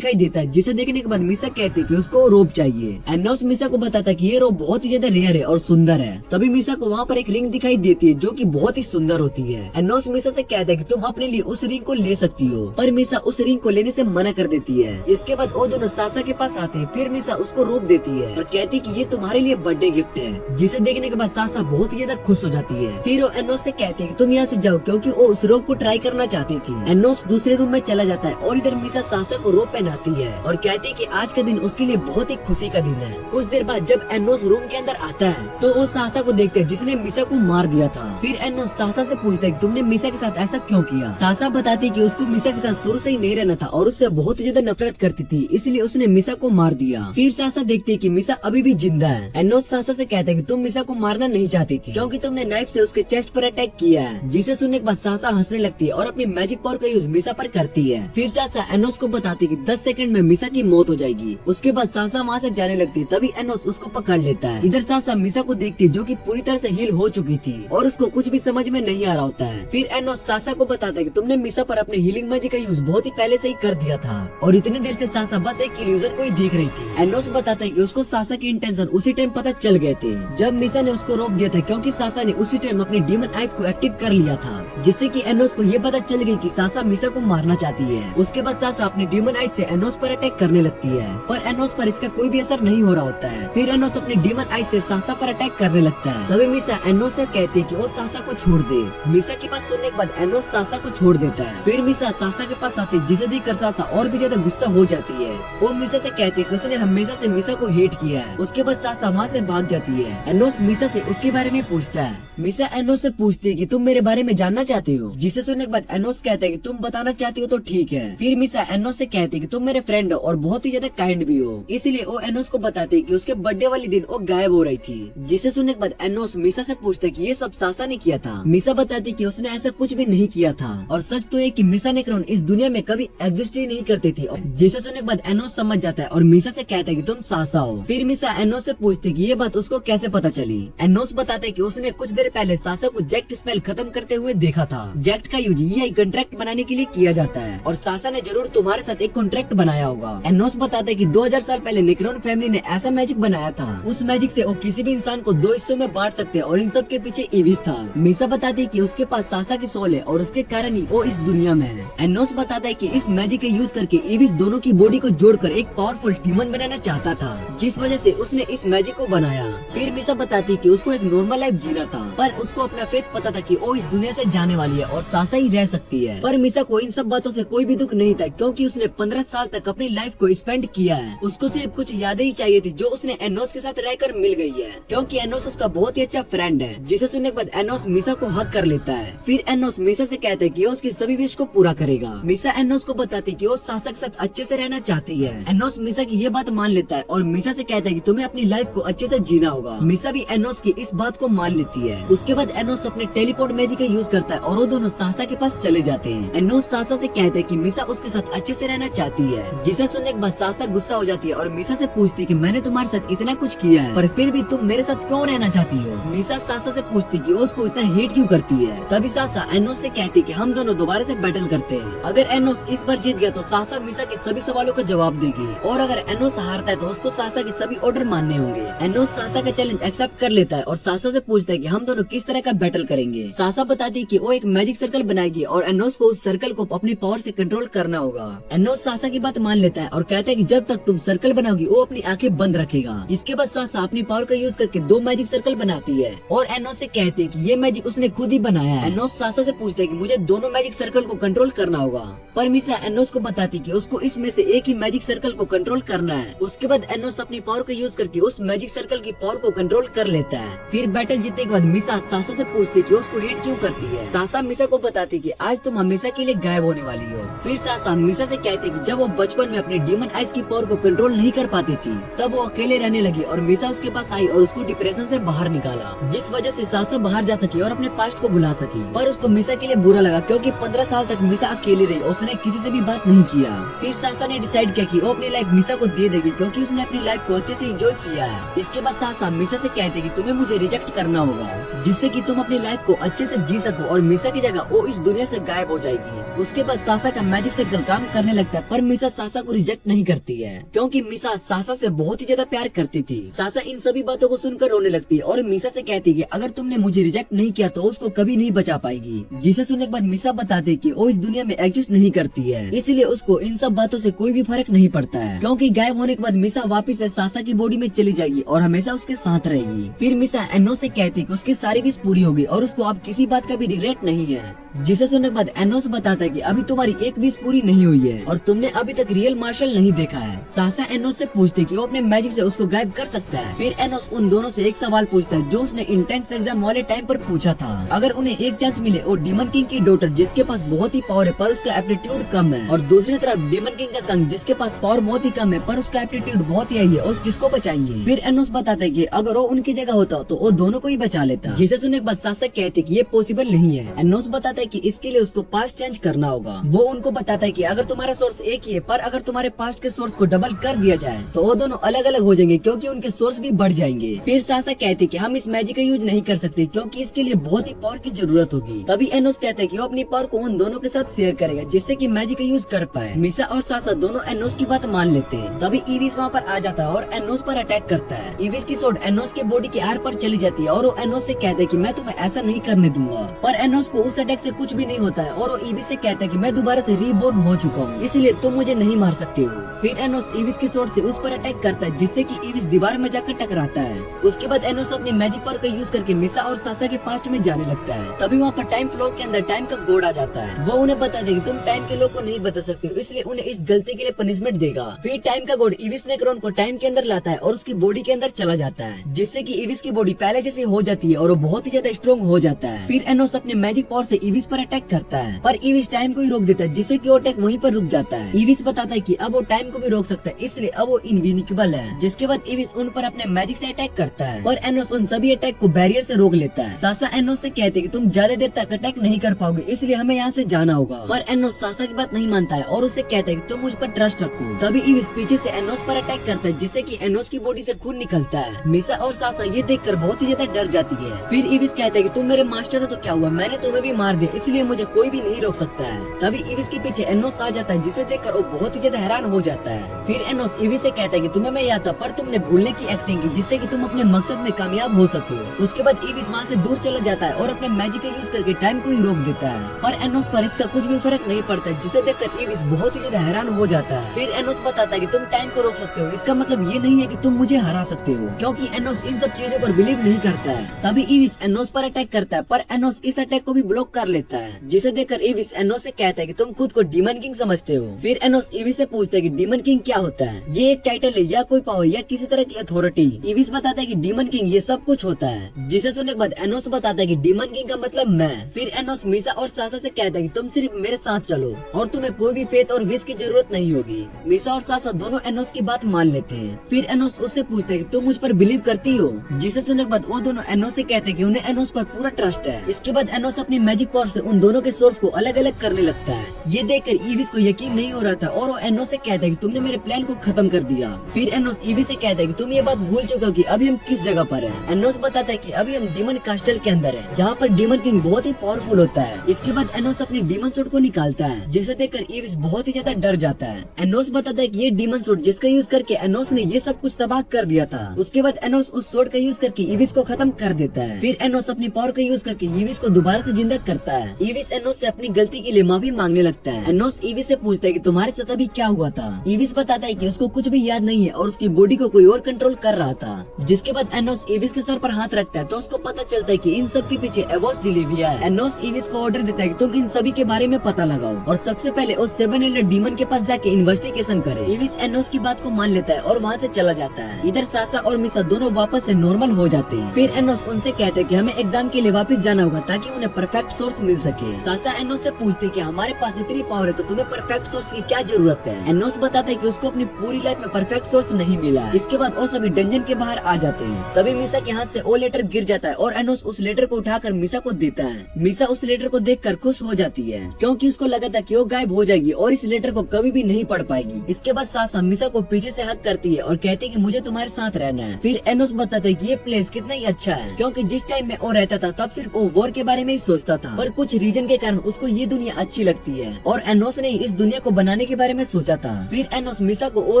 देता है। जिसे देखने के बाद मिसा कहती है कि उसको रोप चाहिए। एनोस मिसा को बताता है कि ये रोप बहुत ही ज्यादा रेयर है और सुंदर है। तभी मिसा को वहाँ पर एक रिंग दिखाई देती है जो कि बहुत ही सुंदर होती है। एनोस मिसा से कहता है कि तुम अपने लिए उस रिंग को ले सकती हो पर मिसा उस रिंग को लेने से मना कर देती है। इसके बाद वो दोनों सासा के पास आते हैं। फिर मिसा उसको रोप देती है और कहती कि ये तुम्हारे लिए बर्थडे गिफ्ट है। जिसे देखने के बाद सासा बहुत ही ज्यादा खुश हो जाती है। फिर वो एनोस से कहती है कि तुम यहाँ से जाओ क्योंकि वो उस रोप को ट्राई करना चाहती थी। एनोस दूसरे रूम में चला जाता है और इधर मिसा सासा को रोप पहनाती है और कहती है कि आज का दिन उसके लिए बहुत ही खुशी का दिन है। कुछ देर बाद जब एनोस रूम के अंदर आता है तो वो सासा को देखते हैं जिसने मिसा को मार दिया था। फिर एनोस सासा से पूछता है कि तुमने मिसा के साथ ऐसा क्यों किया। सासा बताती कि उसको मिसा के साथ शुरू से ही नहीं रहना था और उससे बहुत ज्यादा नफरत करती थी इसलिए उसने मिसा को मार दिया। फिर सासा देखती है कि मिसा अभी भी जिंदा है। एनोस सासा से कहता है कि तुम मिसा को मारना नहीं चाहती थी क्योंकि तुमने नाइफ से उसके चेस्ट पर अटैक किया है। जिसे सुनने के बाद सासा हंसने लगती है और अपनी मैजिक पावर का यूज मिसा पर करती है। फिर सासा एनोस को बताती है कि 10 सेकंड में मिसा की मौत हो जाएगी। उसके बाद सासा वहाँ से जाने लगती है। तभी एनोस उसको पकड़ लेता है। इधर सासा मिसा को देखती है जो कि पूरी तरह से हील हो चुकी थी और उसको कुछ भी समझ में नहीं आ रहा होता है। फिर एनोस सासा को बताता है कि तुमने मिसा पर अपने हीलिंग मैजिक का यूज बहुत ही पहले से ही कर दिया था और इतनी देर से सासा बस एक इल्यूजन को ही देख रही थी। एनोस बताता है कि उसको सासा के इंटेंशन उसी टाइम पता चल गए थे जब मिसा ने उसको रोक दिया था क्योंकि सासा ने उसी टाइम अपनी डीमन आइज को एक्टिव कर लिया था जिससे कि एनोस को ये पता चल गई कि सासा मिसा को मारना चाहती है। उसके बाद सासा अपनी डीमन आइज से एनोस पर अटैक करने लगती है पर एनोस पर इसका कोई भी असर नहीं हो रहा होता है। फिर एनोस अपनी डीमन आइज से सासा पर अटैक करने लगता है। तभी मिसा एनोस से कहती है कि वो सासा को छोड़ दे। मिसा की बात सुनने के बाद एनोस सासा को छोड़ देता है। फिर मिसा सासा के पास आती है जिसे देखकर सासा और भी ज्यादा गुस्सा हो जाती है। वो मिसा से कहती है कि उसने हमेशा से मिसा को हेट किया है। उसके बाद सासा वहाँ से भाग जाती है। एनोस मिसा से उसके बारे में पूछता है। मिसा एनोस से पूछती है कि तुम मेरे बारे में जानना चाहती हो। जिसे सुनने के बाद एनोस कहता है कि तुम बताना चाहती हो तो ठीक है। फिर मिसा एनोस से कहती है कि तुम मेरे फ्रेंड हो और बहुत ही ज्यादा काइंड भी हो। इसलिए वो एनोस को बताती है कि उसके बर्थडे वाले दिन वो गायब हो रही थी। जिसे सुनने के बाद एनोस मीसा से पूछता है कि ये सब सासा ने किया था। मीसा बताती कि उसने ऐसा कुछ भी नहीं किया था और सच तो है कि मीसा नेक्रोन इस दुनिया में कभी एग्जिस्ट ही नहीं करती थी। जिसे सुनने के बाद एनोस समझ जाता है और मीसा से कहता है कि तुम सासा हो। फिर मीसा एनोस से पूछती कि ये बात उसको कैसे पता चली। एनोस बताता है कि उसने कुछ देर पहले सासा को जेक्ट स्पेल खत्म करते हुए देखा था। जेक्ट का यूज EI कॉन्ट्रैक्ट बनाने के लिए किया जाता है और सासा ने जरूर तुम्हारे साथ एक कॉन्ट्रैक्ट बनाया होगा। एनोस बताता है कि 2000 साल पहले नेक्रोन फैमिली ने ऐसा मैजिक बनाया था। उस मैजिक से वो किसी भी इंसान को 2 हिस्सों में बांट सकते हैं और इन सब के पीछे ईविस था। मीसा बताती है कि उसके पास सासा की सोल है और उसके कारण ही वो इस दुनिया में है। एनोस बताता है कि इस मैजिक के यूज करके ईविस दोनों की बॉडी को जोड़कर एक पावरफुल डीमन बनाना चाहता था, जिस वजह से उसने इस मैजिक को बनाया। फिर मीसा बताती है कि उसको एक नॉर्मल लाइफ जीना था, पर उसको अपना फेथ पता था कि वो इस दुनिया से जाने वाली है और सासा ही रह सकती है। पर मीसा को इन सब बातों से कोई भी दुख नहीं था, क्योंकि उसने 15 साल तक अपनी लाइफ को स्पेंड किया है। उसको सिर्फ कुछ यादें ही चाहिए थी जो उसने एनोस के साथ रहकर मिल गई है, क्योंकि एनोस उसका बहुत ही अच्छा फ्रेंड है। जिसे सुनने के बाद एनोस मीसा को हक कर लेता है। फिर एनोस मीसा से कहता है कि वो उसकी सभी विश को पूरा करेगा। मीसा एनोस को बताती है कि वो सासा के साथ अच्छे से रहना चाहती है। एनोस मीसा की ये बात मान लेता है और मीसा से कहता है कि तुम्हें अपनी लाइफ को अच्छे से जीना होगा। मीसा भी एनोस की इस बात को मान लेती है। उसके बाद एनोस अपने टेलीपोर्ट मैजिक का यूज करता है और वो दोनों सासा के पास चले जाते हैं। एनोस सासा से कहता है कि मीसा उसके साथ अच्छे से रहना चाहती है। जिसे सुनने के बाद सासा गुस्सा हो जाती है और मीसा से पूछती है कि मैंने तुम्हारे साथ इतना कुछ किया है, पर फिर भी तुम मेरे साथ क्यों रहना चाहती हो। मीसा सासा से पूछती कि वो उसको इतना हेट क्यों करती है। तभी सासा एनोस से कहती कि हम दोनों दोबारा से बैटल करते हैं। अगर एनोस इस बार जीत गया तो सासा मीसा के सभी सवालों का जवाब देगी, और अगर एनोस हारता है तो उसको सासा के सभी ऑर्डर मानने होंगे। एनोस सासा का चैलेंज एक्सेप्ट कर लेता है और सासा से पूछता है कि हम दोनों किस तरह का बैटल करेंगे। सासा बताती है कि वो एक मैजिक सर्कल बनाएगी और एनोस को उस सर्कल को अपनी पावर से कंट्रोल करना होगा। एनोस सासा की बात मान लेता है और कहता है कि जब तक तुम सर्कल बनाओगी वो अपनी आंखें बंद रखेगा। इसके बाद सासा अपनी पावर का यूज करके 2 मैजिक सर्कल बनाती है और एनोस से कहती है कि ये मैजिक उसने खुद ही बनाया है। एनोस सासा से पूछता है कि मुझे दोनों मैजिक सर्कल को कंट्रोल करना होगा, पर मीसा एनोस को बताती कि उसको इसमें से एक ही मैजिक सर्कल को कंट्रोल करना है। उसके बाद एनोस अपनी पावर का यूज करके उस मैजिक सर्कल की पावर को कंट्रोल कर लेता है। फिर बैटल जीतने के बाद मीसा सासा से पूछती कि उसको हेट क्यों करती है। सासा मीसा को बताती कि आज तुम हमेशा के लिए गायब होने वाली हो। फिर सासा मीसा से कहती कि जब वो बचपन में अपनी डीमन आइज की पावर को कंट्रोल नहीं कर पाती थी, तब वो अकेले रहने लगी और मीसा उसके पास आई और उसको डिप्रेशन से बाहर निकाला, जिस वजह से सासा बाहर जा सकी और अपने पास्ट को भुला सकी। पर उसको मीसा के लिए बुरा लगा, क्योंकि 15 साल तक मीसा अकेली रही, उसने किसी से भी बात नहीं किया। फिर सासा ने डिसाइड किया कि वो अपनी लाइफ मीसा को दे देगी, क्योंकि उसने अपनी लाइफ को अच्छे से एंजॉय किया है। इसके बाद सासा मीसा से कहते कि तुम्हें मुझे रिजेक्ट करना होगा, जिससे कि तुम अपनी लाइफ को अच्छे से जी सको और मीसा की जगह वो इस दुनिया से गायब हो जाएगी। उसके बाद सासा का मैजिक सर्कल काम करने लगता है, पर मीसा सासा को रिजेक्ट नहीं करती है, क्योंकि मीसा सासा से बहुत ही ज्यादा प्यार करती थी। सासा इन सभी बातों को सुनकर रोने लगती है और मीसा से कहती है कि अगर तुमने मुझे रिजेक्ट नहीं किया तो उसको कभी नहीं बचा पाएगी। जिसे सुनने के बाद मीसा बताते कि वो इस दुनिया में एग्जिस्ट नहीं करती है, इसलिए उसको इन सब बातों से कोई भी फर्क नहीं पड़ता है, क्योंकि गायब होने के बाद मीसा वापस से सासा की बॉडी में चली जाएगी और हमेशा उसके साथ रहेगी। फिर मीसा एनोस से कहती कि उसकी सारी विश पूरी होगी और उसको अब किसी बात का भी रिग्रेट नहीं है। जिसे सुनने के बाद एनोस बताता है कि अभी तुम्हारी एक विश पूरी नहीं हुई है और तुमने अभी तक रियल मार्शल नहीं देखा है। सासा एनोस से पूछती कि वो अपने मैजिक से उसको गायब कर सकता है। फिर एनोस उन दोनों से एक सवाल पूछता है जो उसने इंटेंस एग्जाम वाले टाइम पर पूछा था। अगर उन्हें एक चांस मिले और डीमन किंग की डॉटर जिसके पास बहुत ही पावर है पर उसका एप्टीट्यूड कम है, और दूसरी तरफ डीमन किंग का सन जिसके पास पावर बहुत ही कम है पर उसका एप्टीट्यूड बहुत ही हाई है, और किसको बचाएंगे। फिर एनोस बताता है कि अगर वो उनकी जगह होता तो वो दोनों को ही बचा लेता। जिसे सुनने के बाद सासा कहते कि ये पॉसिबल नहीं है। एनोस बताता है कि इसके लिए उसको पास्ट चेंज करना होगा। वो उनको बताता है कि अगर तुम्हारा सोर्स एक ही है पर अगर तुम्हारे पास्ट के सोर्स को डबल कर दिया जाए तो वो दोनों अलग अलग हो जाएंगे, क्योंकि उनके सोर्स भी बढ़ जाएंगे। फिर सासा कहते कि हम इस मैजिक का यूज नहीं कर सकते क्योंकि इसके लिए बहुत ही पावर की जरूरत होगी। तभी एनोस कहते हैं कि वो अपनी पावर को उन दोनों के साथ शेयर करेगा जिससे कि मैजिक का यूज कर पाए। मीसा और सासा दोनों एनोस की बात मान लेते हैं। तभी ईविस वहाँ पर आ जाता है और एनोस पर अटैक करता है। ईविस की सोड एनोस के बॉडी के आर पर चली जाती है और वो एनोस से कहते हैं कि मैं तुम्हें ऐसा नहीं करने दूंगा, पर एनोस को उस अटैक से कुछ भी नहीं होता है और वो ईविस से कहता है कि मैं दोबारा से रीबोर्न हो चुका हूँ, इसलिए तुम मुझे नहीं मार सकते हो। फिर एनोस ईविस की सोड से उस पर अटैक करता है जिससे कि ईविस दीवार में जाकर टकराता है। उसके बाद एनोस अपनी मैजिक पावर का यूज करके मीसा और सासा के पास्ट में जाने लगता है। तभी वहाँ पर टाइम फ्लो के अंदर टाइम का गॉड आ जाता है। वो उन्हें बता देगा तुम टाइम के लोग को नहीं बता सकते हो, इसलिए उन्हें इस गलती के लिए पनिशमेंट देगा। फिर टाइम का गॉड ईविस नेक्रोन को टाइम के अंदर लाता है और उसकी बॉडी के अंदर चला जाता है, जिससे कि ईविस की बॉडी पहले जैसे हो जाती है और वो बहुत ही ज्यादा स्ट्रॉन्ग हो जाता है। फिर एनोस अपने मैजिक पावर से ईविस पर अटैक करता है, पर ईविस टाइम को ही रोक देता है, जिससे कि वो अटैक वहीं पर रुक जाता है। ईविस बताता है कि अब वो टाइम को भी रोक सकता है, इसलिए अब वो इनविनिकेबल है। जिसके बाद ईविस उन पर अपने मैजिक से अटैक करता है, पर एनोस उन सभी भी अटैक को बैरियर से रोक लेता है। सासा एनोस से कहते कि तुम ज्यादा देर तक अटैक नहीं कर पाओगे, इसलिए हमें यहाँ से जाना होगा। पर एनोस सासा की बात नहीं मानता है और उससे कहता है कि तुम मुझ पर ट्रस्ट रखो। तभी इविस पीछे से एनोस पर अटैक करता है, जिससे कि एनोस की बॉडी से खून निकलता है। मिसा और सासा ये देखकर बहुत ही ज्यादा डर जाती है। फिर इविस कहता है कि तुम मेरे मास्टर हो तो क्या हुआ, मैंने तुम्हें भी मार दिया, इसलिए मुझे कोई भी नहीं रोक सकता है। तभी इविस के पीछे एनोस आ जाता है, जिसे देखकर वो बहुत ही ज्यादा हैरान हो जाता है। फिर एनोस इविस से कहता है कि तुम्हें मैं याद था, पर तुमने भूलने की एक्टिंग की, जिससे कि तुम अपने मकसद में कामयाब हो सको। उसके बाद इविस वहाँ से दूर चला जाता है और अपने मैजिक का यूज करके टाइम को ही रोक देता है। पर एनोस पर इसका कुछ भी फर्क नहीं पड़ता, जिसे देखकर इविस बहुत ही ज्यादा हैरान हो जाता है। फिर एनोस बताता है कि तुम टाइम को रोक सकते हो, इसका मतलब ये नहीं है कि तुम मुझे हरा सकते हो, क्योंकि एनोस इन सब चीजों पर बिलीव नहीं करता है। तभी इविस एनोस पर अटैक करता है, पर एनोस इस अटैक को भी ब्लॉक कर लेता है, जिसे देखकर इविस एनोस से कहता है कि तुम खुद को डीमन किंग समझते हो। फिर एनोस इविस से पूछता है कि डीमन किंग क्या होता है, ये एक टाइटल है या कोई पावर या किसी तरह की अथॉरिटी। इविस बताता है कि डीमन किंग ये सब कुछ होता है, जिसे सुनने के बाद एनोस बताता है कि डीमन किंग का मतलब मैं। फिर एनोस मिसा और सासा से कहता है कि तुम सिर्फ मेरे साथ चलो और तुम्हें कोई भी फेथ और विश की जरूरत नहीं होगी। मिसा और सासा दोनों एनोस की बात मान लेते हैं। फिर एनोस उससे पूछता है कि तुम मुझ पर बिलीव करती हो, जिसे सुनने के बाद वो दोनों एनोस से कहते हैं कि उन्हें एनोस पर पूरा ट्रस्ट है। इसके बाद एनोस अपनी मैजिक पावर से उन दोनों के सोर्स को अलग अलग करने लगता है। ये देखकर इविस को यकीन नहीं हो रहा था और वो एनोस से कहता है कि तुमने मेरे प्लान को खत्म कर दिया। फिर एनोस इविस से कहता है कि तुम ये बात भूल चुके हो कि अभी हम किस जगह पर हैं। एनोस बताता है कि अभी हम डीमन कास्टल के अंदर हैं, जहाँ पर डीमन किंग बहुत ही पावरफुल होता है। इसके बाद एनोस अपनी डीमन सूट को निकालता है, जिसे देखकर इविस बहुत ही ज्यादा डर जाता है। एनोस बताता है कि ये डीमन सूट जिसका यूज करके एनोस ने ये सब कुछ तबाह कर दिया था। उसके बाद एनोस उस सूट का यूज करके इविस को खत्म कर देता है। फिर एनोस अपनी पावर का यूज करके इविस को दोबारा से जिंदा करता है। इविस एनोस से अपनी गलती के लिए माफी मांगने लगता है। एनोस इविस से पूछता है कि तुम्हारे साथ अभी क्या हुआ था। इविस बताता है कि उसको कुछ भी याद नहीं है और उसकी बॉडी को कोई और कंट्रोल कर रहा था। जिसके बाद एनोस इविस के सर पर हाथ रखता है तो उसको पता चलता है कि इन सब के पीछे एवोस डिलीविया है। एनोस इविस को ऑर्डर देता है कि तुम इन सभी के बारे में पता लगाओ और सबसे पहले उस 7 एल्डर डीमन के पास जाके इन्वेस्टिगेशन करे। इविस एनोस की बात को मान लेता है और वहाँ से चला जाता है। इधर सासा और मिसा दोनों वापस से नॉर्मल हो जाते हैं। फिर एनोस उनसे कहते हैं कि हमें एग्जाम के लिए वापस जाना होगा ताकि उन्हें परफेक्ट सोर्स मिल सके। सासा एनोस से पूछते कि हमारे पास इतनी पावर है तो तुम्हें परफेक्ट सोर्स की क्या जरूरत है। एनोस बताता है कि उसको अपनी पूरी लाइफ में परफेक्ट सोर्स नहीं मिला। इसके बाद वो सभी डंजन के बाहर आ जाते हैं। तभी मिसा के हाथ से वो लेटर गिर जाता है और एनोस उस लेटर को उठाकर मिसा को देता है। मिसा उस लेटर को देखकर खुश हो जाती है, क्योंकि उसको लगा था कि वो गायब हो जाएगी और इस लेटर को कभी भी नहीं पढ़ पाएगी। इसके बाद सासा मिसा को पीछे से हक करती है और कहती है कि मुझे तुम्हारे साथ रहना है। फिर एनोस बताता है कि ये प्लेस कितना ही अच्छा है, क्योंकि जिस टाइम में वो रहता था तब सिर्फ वो वॉर के बारे में ही सोचता था, पर कुछ रीजन के कारण उसको ये दुनिया अच्छी लगती है और एनोस ने इस दुनिया को बनाने के बारे में सोचा था। फिर एनोस मिसा को वो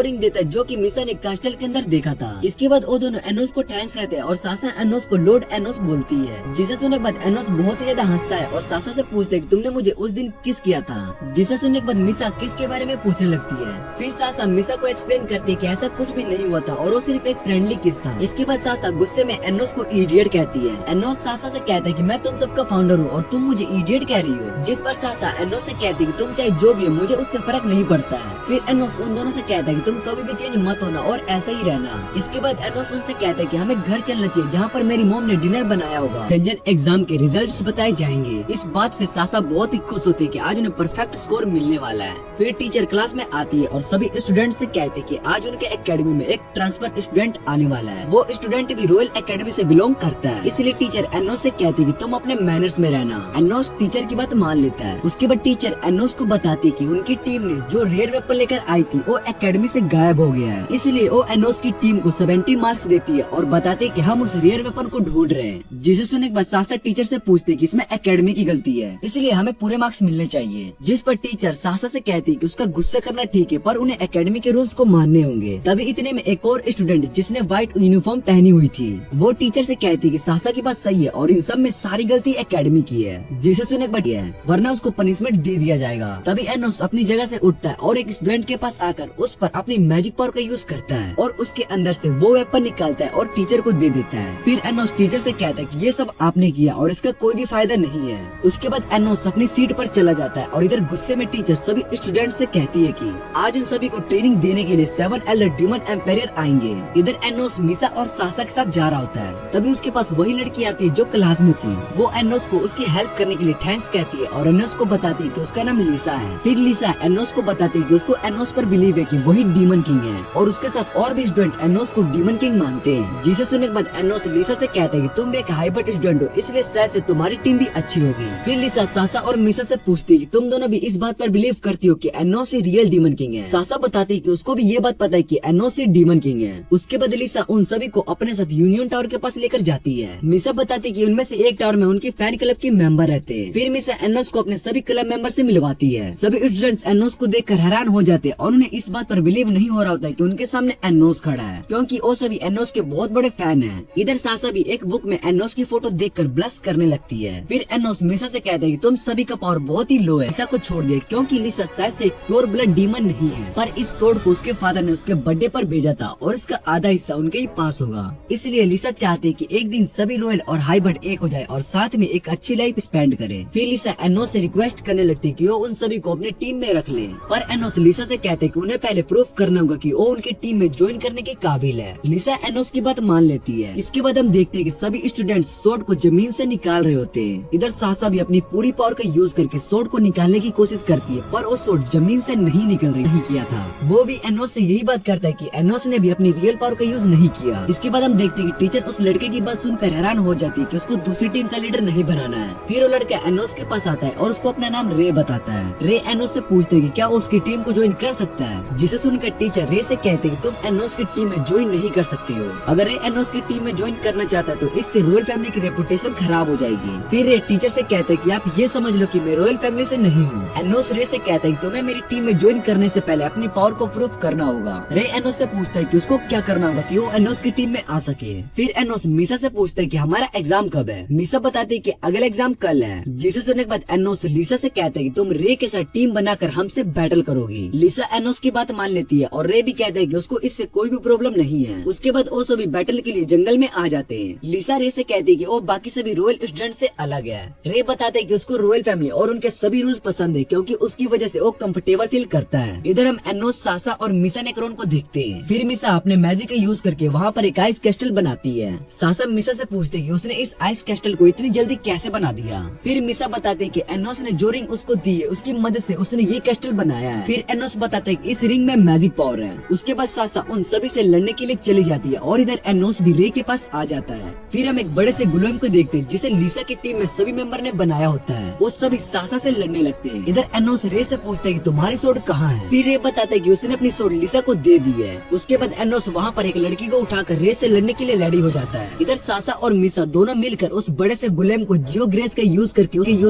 रिंग देता है जो कि मिसा ने कास्टल के अंदर देखा था। इसके बाद वो दोनों एनोस को थैंक्स कहते हैं और सासा एनोस को लॉर्ड एनोस बोलती है। जिसे सुनने के बाद एनोस बहुत ही ज्यादा हंसता है और सासा से पूछते है कि तुमने मुझे उस दिन किस किया था। जिसे सुनने के बाद मिसा किस के बारे में पूछने लगती है। फिर सासा मिसा को एक्सप्लेन करती है कि ऐसा कुछ भी नहीं हुआ था और वो सिर्फ एक फ्रेंडली किस था। इसके बाद सासा गुस्से में एनोस को इडियट कहती है। एनोस सासा से कहता है कि मैं तुम सबका फाउंडर हूँ और तुम मुझे इडियट कह रही हो। जिस पर सासा एनोस से कहती है कि तुम चाहे जो भी हो मुझे उससे फर्क नहीं पड़ता है। फिर एनोस उन दोनों से कहता है कि तुम कभी भी चेंज मत होना और ऐसा ही रहना। इसके बाद एनोस उनसे कहता है कि हमें घर चलना चाहिए जहाँ पर मेरी मॉम ने डिनर बनाया होगा। डंजन एग्जाम के रिजल्ट्स बताए जाएंगे। इस बात से सासा बहुत ही खुश होती है कि आज उन्हें परफेक्ट स्कोर मिलने वाला है। फिर टीचर क्लास में आती है और सभी स्टूडेंट से कहते हैं कि आज उनके एकेडमी में एक ट्रांसफर स्टूडेंट आने वाला है। वो स्टूडेंट भी रॉयल एकेडमी से बिलोंग करता है, इसलिए टीचर एनोस से कहती है कि तुम अपने मैनर्स में रहना। एनोस टीचर की बात मान लेता है। उसके बाद टीचर एनोस को बताती है कि उनकी टीम ने जो रेयर वेपन लेकर आई थी वो एकेडमी से गायब हो गया है, इसलिए वो एनोस की टीम को 70 मार्क्स देती है और बताते कि हम उस रेयर वेपन को ढूंढ रहे हैं। जिसे सुनने के बाद सासा टीचर से पूछते कि इसमें एकेडमी की गलती है, इसलिए हमें पूरे मार्क्स मिलने चाहिए। जिस पर टीचर सासा से कहती है कि उसका गुस्सा करना ठीक है पर उन्हें एकेडमी के रूल्स को मानने होंगे। तभी इतने में एक और स्टूडेंट जिसने व्हाइट यूनिफॉर्म पहनी हुई थी वो टीचर से कहती कि सासा की बात सही है और इन सब में सारी गलती एकेडमी की है। जिसे सुनने के बाद वरना उसको पनिशमेंट दे दिया जाएगा। तभी एनोस अपनी जगह से उठता है और एक स्टूडेंट के पास आकर उस पर अपनी मैजिक पावर का यूज करता है और उसके अंदर से वो वेपन निकालता है और टीचर को दे देता है। फिर एनोस टीचर से कहता है कि ये सब आपने किया और इसका कोई भी फायदा नहीं है। उसके बाद एनोस अपनी सीट पर चला जाता है और इधर गुस्से में टीचर सभी स्टूडेंट से कहती है कि आज उन सभी को ट्रेनिंग देने के लिए 7 एल्डर डीमन एम्पायर आएंगे। इधर एनोस मिसा और सासा के साथ जा रहा होता है। तभी उसके पास वही लड़की आती है जो क्लास में थी। वो एनोस को उसकी हेल्प करने के लिए थैंक्स कहती है और एनोस को बताती है कि उसका नाम लिसा है। फिर लिसा एनोस को बताती है कि उसको एनोस पर बिलीव है कि वही डीमन किंग है और उसके साथ और भी स्टूडेंट एनोस को डीमन किंग मानते हैं। जिसे सुनने के बाद एनोस एनोस लिसा से कहता है कि तुम एक हाइब्रिड स्टूडेंट हो, इसलिए शायद से तुम्हारी टीम भी अच्छी होगी। फिर लिसा सासा और मिसा से पूछती है कि तुम दोनों भी इस बात पर बिलीव करती हो कि एनोस ही रियल डीमन किंग है। सासा बताती है कि उसको भी ये बात पता है कि एनोस ही डीमन किंग है। उसके बाद लिसा उन सभी को अपने साथ यूनियन टावर के पास लेकर जाती है। मिसा बताती है कि उनमें से एक टावर में उनकी फैन क्लब के मेंबर रहते हैं। फिर मिसा एनोस को अपने सभी क्लब मेंबर से मिलवाती है। सभी स्टूडेंट्स एनोस को देखकर हैरान हो जाते हैं और उन्हें इस बात पर बिलीव नहीं हो रहा होता है कि उनके सामने एनोस खड़ा है, क्योंकि वो सभी एनोस के बहुत बड़े फैन हैं। इधर सासा भी एक बुक में एनोस की फोटो देखकर ब्लश करने लगती है। फिर एनोस मिसा से कहता है कि तुम सभी का पावर बहुत ही लो है, लिसा को छोड़ दिया, क्योंकि लिसा शायद से प्योर ब्लड डीमन नहीं है, पर इस सोड को उसके फादर ने उसके बर्थडे पर भेजा था और इसका आधा हिस्सा उनके ही पास होगा। इसलिए लिसा चाहती है कि एक दिन सभी रॉयल और हाइब्रिड एक हो जाए और साथ में एक अच्छी लाइफ स्पेंड करे। फिर लिसा एनोस से रिक्वेस्ट करने लगती है कि वो उन सभी को अपनी टीम में रख ले, पर एनोस लिसा से कहते हैं कि उन्हें पहले प्रूफ करना होगा कि वो उनकी टीम में ज्वाइन करने के काबिल है। लिसा एनोस की बात मान लेती है। इसके बाद हम देखते हैं कि सभी स्टूडेंट्स सोड को जमीन से निकाल रहे होते हैं। इधर सासा भी अपनी पूरी पावर का यूज करके सोड को निकालने की कोशिश करती है, पर वो सोड जमीन से नहीं निकल रही नहीं किया था। वो भी एनोस से यही बात करता है कि एनोस ने भी अपनी रियल पावर का यूज नहीं किया। इसके बाद हम देखते हैं कि टीचर उस लड़के की बात सुनकर हैरान हो जाती है कि उसको दूसरी टीम का लीडर नहीं बनाना है। फिर वो लड़का एनोस के पास आता है और उसको अपना नाम रे बताता है। रे एनोस से पूछते है कि क्या वो उसकी टीम को ज्वाइन कर सकता है, जिसे सुनकर टीचर रे से कहते हैं कि तुम एनोस की टीम में ज्वाइन नहीं कर सकती हो। अगर रे एनोस की टीम में ज्वाइन करना चाहता है तो इससे रॉयल फैमिली की रेपुटेशन खराब हो जाएगी। फिर रे टीचर से कहते हैं कि आप ये समझ लो कि मैं रॉयल फैमिली से नहीं हूँ। एनोस रे से कहता है कि तुम्हें मेरी टीम में ज्वाइन करने से पहले अपनी पावर को प्रूफ करना होगा। रे एनोस से पूछता है कि उसको क्या करना होगा कि वो एनोस की टीम में आ सके। फिर एनोस मिसा से पूछता है कि हमारा एग्जाम कब है। मिसा बताती है कि अगला एग्जाम कल है, जिसे सुनने के बाद एनोस लिसा से कहता है कि तुम रे के साथ टीम बनाकर हमसे बैटल करोगी। लिसा एनोस की बात मान लेती है और रे भी कहता है कि उसको इससे कोई भी प्रॉब्लम नहीं है। उसके बाद वो सभी बैटल के लिए जंगल में आ जाते हैं। लिसा रे से कहती है कि वो बाकी सभी रॉयल स्टूडेंट से अलग है। रे बताते है कि उसको रॉयल फैमिली और उनके सभी रूल्स पसंद है, क्योंकि उसकी वजह से वो कंफर्टेबल फील करता है। इधर हम एनोस, सासा और मिसा नेक्रोन को देखते हैं। फिर मिसा अपने मैजिक का यूज करके वहाँ पर एक आइस कैस्टल बनाती है। सासा मिसा से पूछते कि उसने इस आइस कैस्टल को इतनी जल्दी कैसे बना दिया। फिर मिसा बताते हैं कि एनोस ने जो रिंग उसको दी है उसकी मदद से उसने ये कैस्टल बनाया है। फिर एनोस बताते हैं कि इस रिंग में मैजिक पावर है। उसके बाद सासा उन सभी से लड़ने के लिए चली जाती है और इधर एनोस भी रे के पास आ जाता है। फिर हम एक बड़े से गुलेम को देखते हैं जिसे लिसा की टीम में सभी मेंबर ने बनाया होता है। वो सभी सासा से लड़ने लगते हैं। इधर एनोस रे से पूछते हैं कि तुम्हारी सोड कहाँ है। फिर रे बताता है कि उसने अपनी सोड लिसा को दे दी है। उसके बाद एनोस वहाँ पर एक लड़की को उठाकर रे से लड़ने के लिए रेडी हो जाता है। इधर सासा और मिसा दोनों मिलकर उस बड़े से गुलेम को जियो ग्रेस का यूज